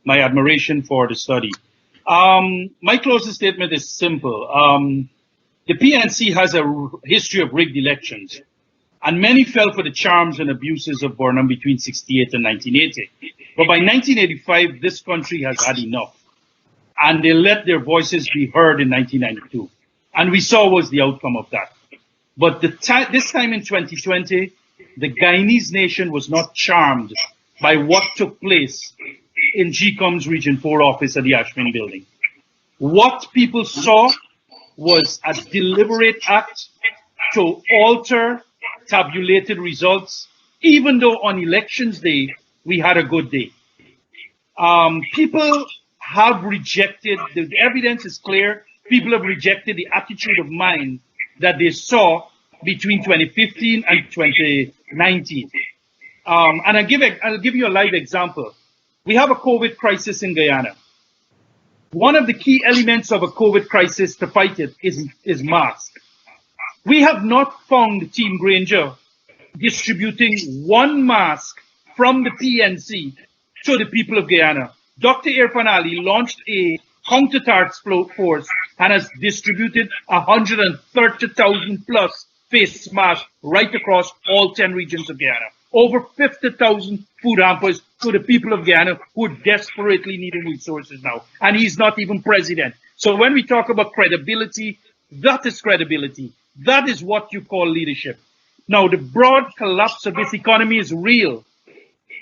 my admiration for the study. My closing statement is simple. The PNC has a history of rigged elections, and many fell for the charms and abuses of Burnham between 68 and 1980. But by 1985, this country has had enough, and they let their voices be heard in 1992. And we saw what was the outcome of that. But this time in 2020, the Guyanese nation was not charmed by what took place in GCOM's Region 4 office at the Ashman building. What people saw was a deliberate act to alter tabulated results, even though on elections day, we had a good day. People have rejected, the evidence is clear, people have rejected the attitude of mind that they saw between 2015 and 2019. And I'll give you a live example. We have a COVID crisis in Guyana. One of the key elements of a COVID crisis to fight it is mask. We have not found Team Granger distributing one mask from the PNC to the people of Guyana. Dr. Irfan Ali launched a counter-task force and has distributed 130,000 plus face masks right across all 10 regions of Guyana. Over 50,000 food hampers to the people of Guyana who are desperately needing resources now. And he's not even president. So when we talk about credibility, that is credibility. That is what you call leadership. Now, the broad collapse of this economy is real.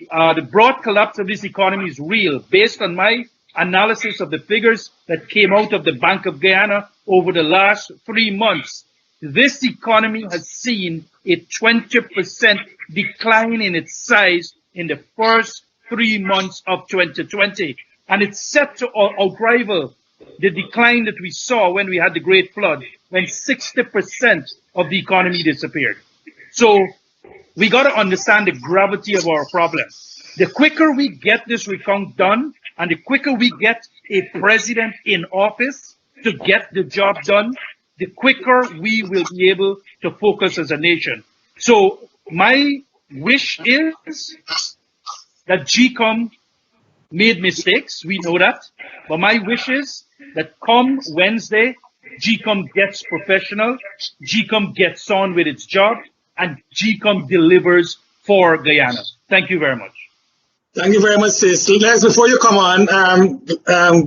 The broad collapse of this economy is real. Based on my analysis of the figures that came out of the Bank of Guyana over the last 3 months, this economy has seen a 20% decline in its size in the first 3 months of 2020. And it's set to outrival the decline that we saw when we had the Great Flood, when 60% of the economy disappeared. So we got to understand the gravity of our problem. The quicker we get this recount done, and the quicker we get a president in office to get the job done, the quicker we will be able to focus as a nation. So my wish is that GCOM made mistakes. We know that. But my wish is that come Wednesday, GCOM gets professional, GCOM gets on with its job, and GCOM delivers for Guyana. Thank you very much. Thank you very much, sis. Les, before you come on,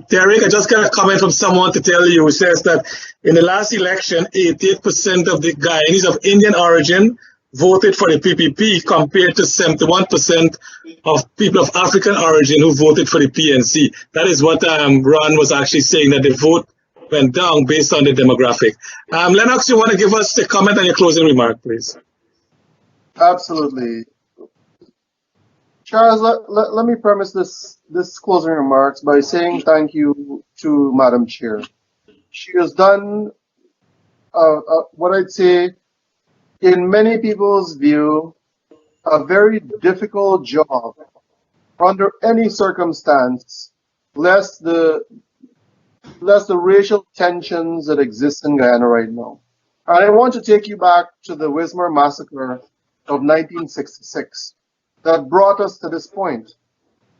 Derrick, I just got a comment from someone to tell you. It says that in the last election, 88% of the Guyanese of Indian origin voted for the PPP compared to 71% of people of African origin who voted for the PNC. That is what Ron was actually saying, that the vote went down based on the demographic. Lenox, you want to give us the comment and your closing remark, please? Absolutely. Charles, let me premise this closing remarks by saying thank you to Madam Chair. She has done what I'd say, in many people's view, a very difficult job under any circumstance, less the racial tensions that exist in Guyana right now. And I want to take you back to the Wismar massacre of 1966 that brought us to this point.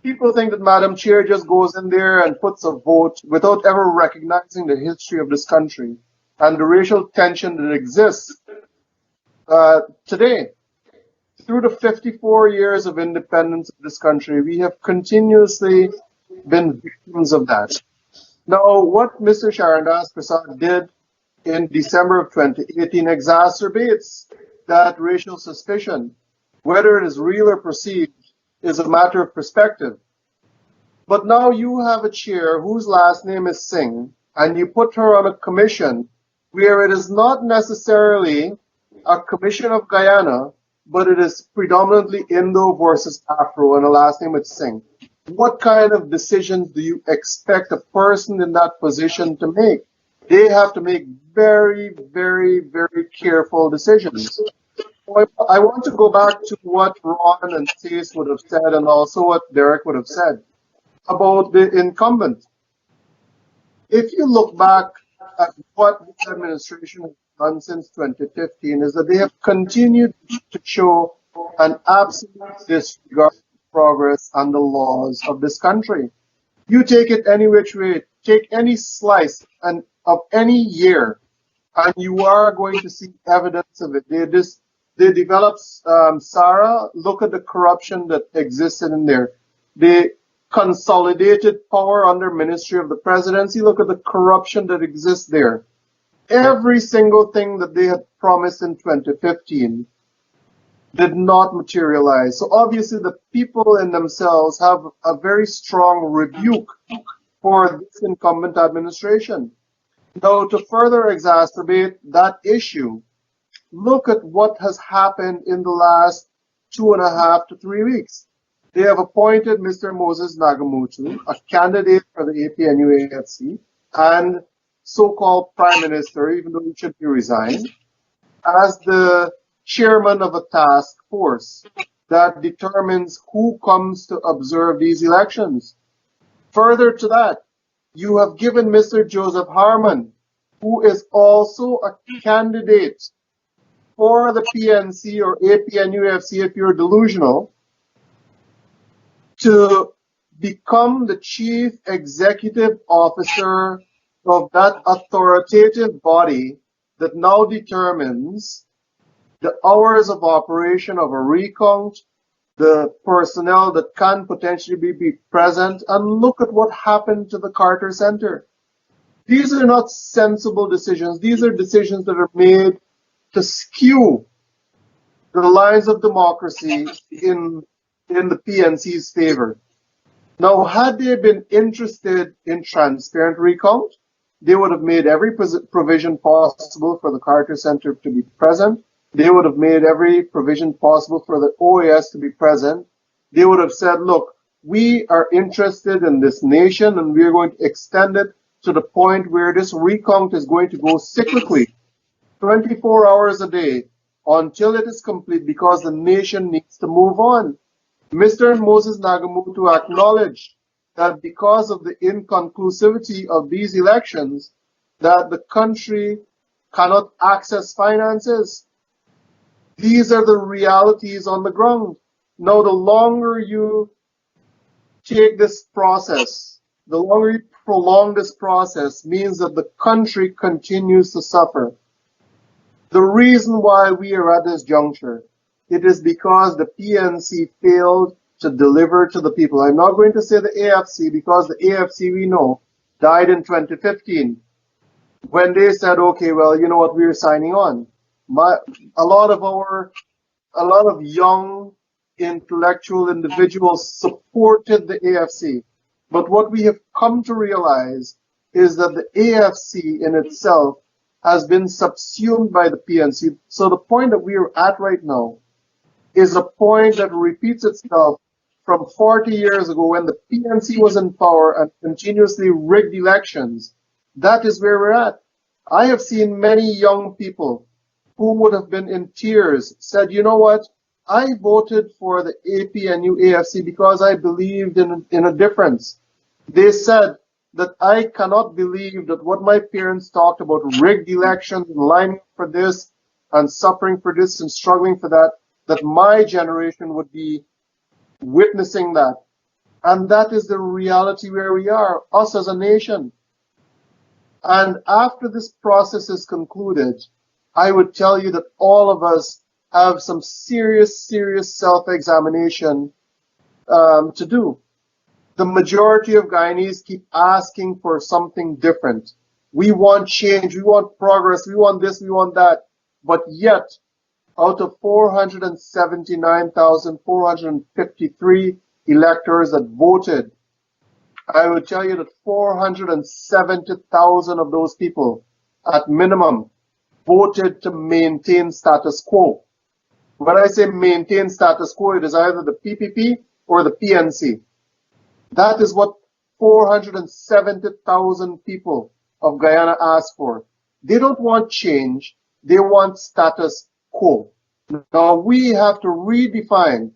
People think that Madam Chair just goes in there and puts a vote without ever recognizing the history of this country and the racial tension that exists Today, through the 54 years of independence of this country, we have continuously been victims of that. Now, what Mr. Sharandas Prasad did in December of 2018 exacerbates that racial suspicion. Whether it is real or perceived is a matter of perspective. But now you have a chair whose last name is Singh, and you put her on a commission where it is not necessarily a commission of Guyana, but it is predominantly Indo versus Afro, and the last name is Singh. What kind of decisions do you expect a person in that position to make? They have to make very, very, very careful decisions. I want to go back to what Ron and Chase would have said, and also what Derrick would have said about the incumbent. If you look back at what this administration has done since 2015, is that they have continued to show an absolute disregard for progress and the laws of this country. You take it any which way, take any slice of any year, and you are going to see evidence of it. They developed SARA. Look at the corruption that existed in there. They consolidated power under Ministry of the Presidency. Look at the corruption that exists there. Every single thing that they had promised in 2015 did not materialize. So obviously the people in themselves have a very strong rebuke for this incumbent administration. Now, to further exacerbate that issue, look at what has happened in the last 2.5 to 3 weeks. They have appointed Mr. Moses Nagamutu, a candidate for the APNU-AFC, and so-called Prime Minister, even though he should be resigned, as the chairman of a task force that determines who comes to observe these elections. Further to that, you have given Mr. Joseph Harman, who is also a candidate for the PNC or APNUFC if you're delusional, to become the chief executive officer of that authoritative body that now determines the hours of operation of a recount, the personnel that can potentially be present, and look at what happened to the Carter Center. These are not sensible decisions. These are decisions that are made to skew the lines of democracy in the PNC's favor. Now, had they been interested in transparent recount, they would have made every provision possible for the Carter Center to be present. They would have made every provision possible for the OAS to be present. They would have said, look, we are interested in this nation and we are going to extend it to the point where this recount is going to go cyclically, 24 hours a day, until it is complete, because the nation needs to move on. Mr. Moses Nagamutu acknowledged that because of the inconclusivity of these elections, that the country cannot access finances. These are the realities on the ground. Now, the longer you take this process, the longer you prolong this process, means that the country continues to suffer. The reason why we are at this juncture, it is because the PNC failed to deliver to the people. I'm not going to say the AFC, because the AFC, we know, died in 2015 when they said, okay, well, you know what, we're signing on. A lot of young intellectual individuals supported the AFC. But what we have come to realize is that the AFC in itself has been subsumed by the PNC. So the point that we are at right now is a point that repeats itself from 40 years ago when the PNC was in power and continuously rigged elections. That is where we're at. I have seen many young people who would have been in tears said, you know what, I voted for the APNU AFC because I believed in a difference. They said that I cannot believe that what my parents talked about, rigged elections and lining up for this and suffering for this and struggling for that, that my generation would be witnessing that. And that is the reality where we are, us as a nation. And after this process is concluded, I would tell you that all of us have some serious self-examination to do. The majority of Guyanese keep asking for something different. We want change, we want progress, we want this, we want that. But yet, out of 479,453 electors that voted, I would tell you that 470,000 of those people, at minimum, voted to maintain status quo. When I say maintain status quo, it is either the PPP or the PNC. That is what 470,000 people of Guyana asked for. They don't want change, they want status quo. Now we have to redefine,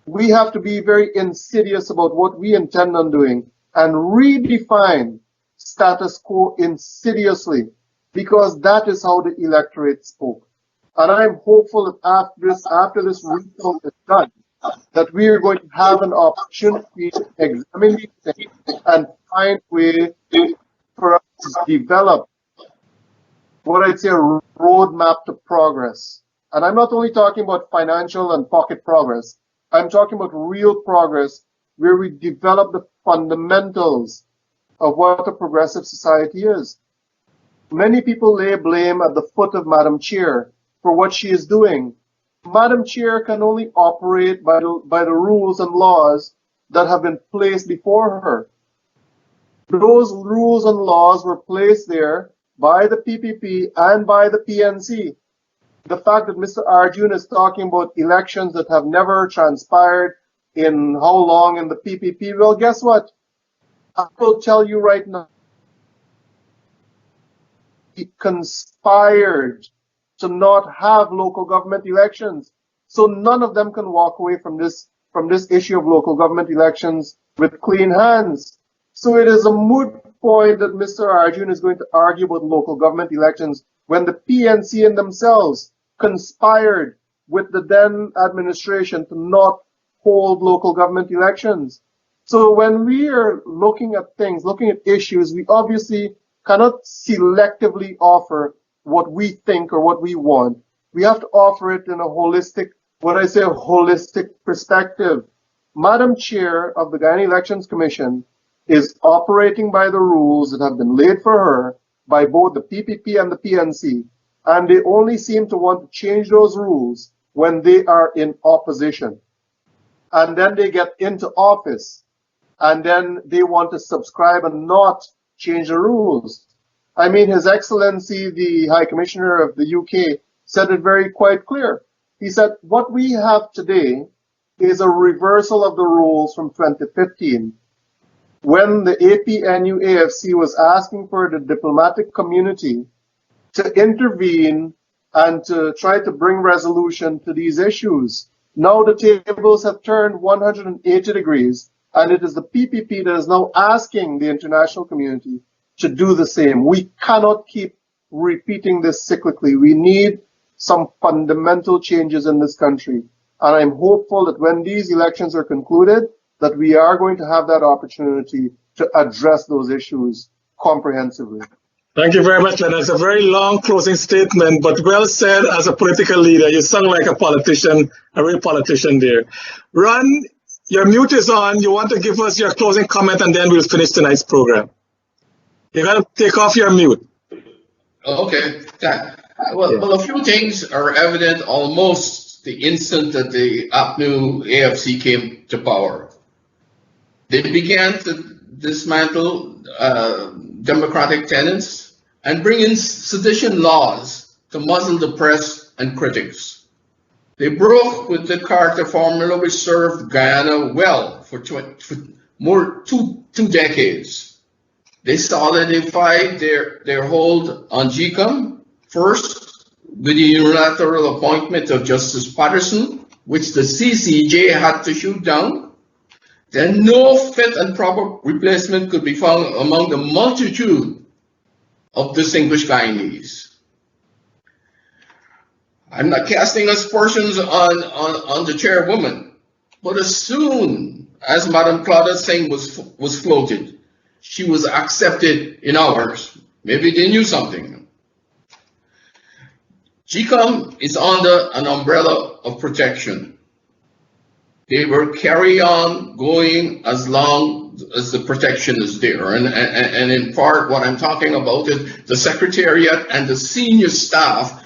we have to be very insidious about what we intend on doing and redefine status quo insidiously, because that is how the electorate spoke. And I'm hopeful that after this recount is done, that we are going to have an opportunity to examine these things and find a way for us to develop what I'd say a roadmap to progress. And I'm not only talking about financial and pocket progress, I'm talking about real progress where we develop the fundamentals of what a progressive society is. Many people lay blame at the foot of Madam Chair for what she is doing. Madam Chair can only operate by the rules and laws that have been placed before her. Those rules and laws were placed there by the PPP and by the PNC. The fact that Mr. Arjune is talking about elections that have never transpired in how long in the PPP, well, guess what? I will tell you right now, he conspired to not have local government elections. So none of them can walk away from this issue of local government elections with clean hands. So it is a moot point that Mr. Arjune is going to argue about local government elections when the PNC in themselves conspired with the then administration to not hold local government elections. So when we are looking at things, looking at issues, we obviously cannot selectively offer what we think or what we want. We have to offer it in a holistic, what I say, a holistic perspective. Madam Chair of the Guyana Elections Commission is operating by the rules that have been laid for her by both the PPP and the PNC, and they only seem to want to change those rules when they are in opposition. And then they get into office, and then they want to subscribe and not change the rules. I mean, His Excellency, the High Commissioner of the UK, said it very quite clear. He said, what we have today is a reversal of the rules from 2015, when the APNU AFC was asking for the diplomatic community to intervene and to try to bring resolution to these issues. Now the tables have turned 180 degrees, and it is the PPP that is now asking the international community to do the same. We cannot keep repeating this cyclically. We need some fundamental changes in this country. And I'm hopeful that when these elections are concluded, that we are going to have that opportunity to address those issues comprehensively. Thank you very much, Lenox. A very long closing statement, but well said as a political leader. You sound like a politician, a real politician there. Ron, your mute is on. You want to give us your closing comment, and then we'll finish tonight's program. You got to take off your mute. Okay. Well, a few things are evident almost the instant that the APNU AFC came to power. They began to dismantle democratic tenets and bring in sedition laws to muzzle the press and critics. They broke with the Carter formula which served Guyana well for two decades. They solidified their hold on GCOM, first with the unilateral appointment of Justice Patterson, which the CCJ had to shoot down. Then no fit and proper replacement could be found among the multitude of distinguished Guyanese. I'm not casting aspersions on the chairwoman, but as soon as Madam Claudia Singh was floated, she was accepted in ours. Maybe they knew something. GCOM is under an umbrella of protection. They will carry on going as long as the protection is there. And in part, what I'm talking about is the Secretariat and the senior staff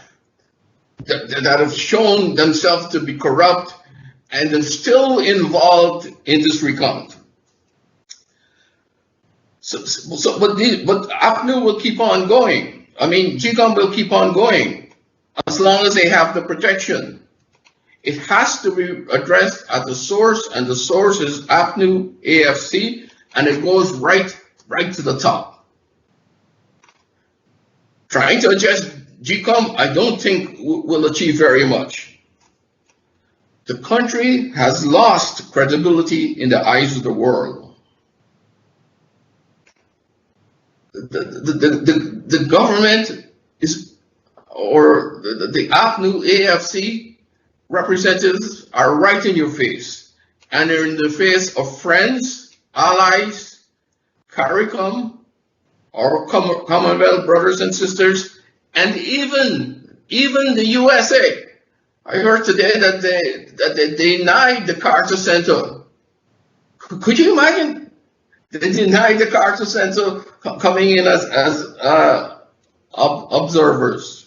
that have shown themselves to be corrupt and are still involved in this recount. But APNU will keep on going. I mean, GCOM will keep on going as long as they have the protection. It has to be addressed at the source, and the source is APNU, AFC, and it goes right to the top. Trying to adjust GCOM, I don't think will achieve very much. The country has lost credibility in the eyes of the world. The government is, or the APNU, AFC representatives are right in your face, and they're in the face of friends, allies, CARICOM, our Commonwealth brothers and sisters, and even the USA. I heard today that they denied the Carter Center. Could you imagine? They denied the Carter Center coming in as observers.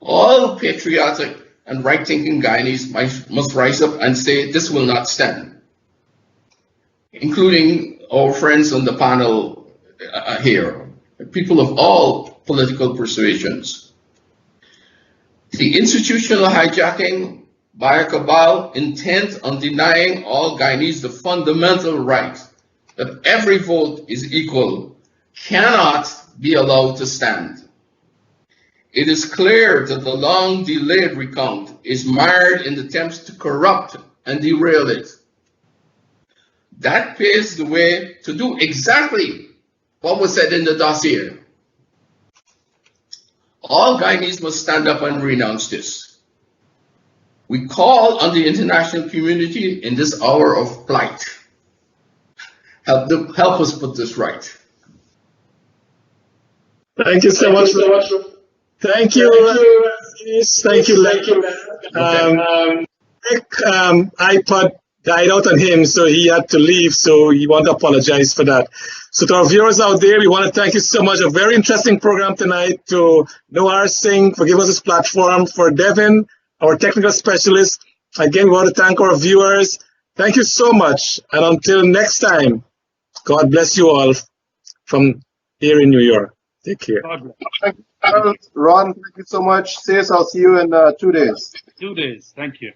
All patriotic and right-thinking Guyanese must rise up and say this will not stand, including our friends on the panel here, people of all political persuasions. The institutional hijacking by a cabal intent on denying all Guyanese the fundamental right that every vote is equal cannot be allowed to stand. It is clear that the long-delayed recount is mired in attempts to corrupt and derail it. That paves the way to do exactly what was said in the dossier. All Guyanese must stand up and renounce this. We call on the international community in this hour of plight. Help us put this right. Thank you so much. Thank you. Thank you. iPod died out on him, so he had to leave, so he want to apologize for that. So to our viewers out there, we want to thank you so much. A very interesting program tonight. To Noah Singh for giving us this platform. For Devin, our technical specialist. Again, we want to thank our viewers. Thank you so much. And until next time, God bless you all from here in New York. Take care. Ron, thank you so much. Sis, I'll see you in 2 days. 2 days. Thank you.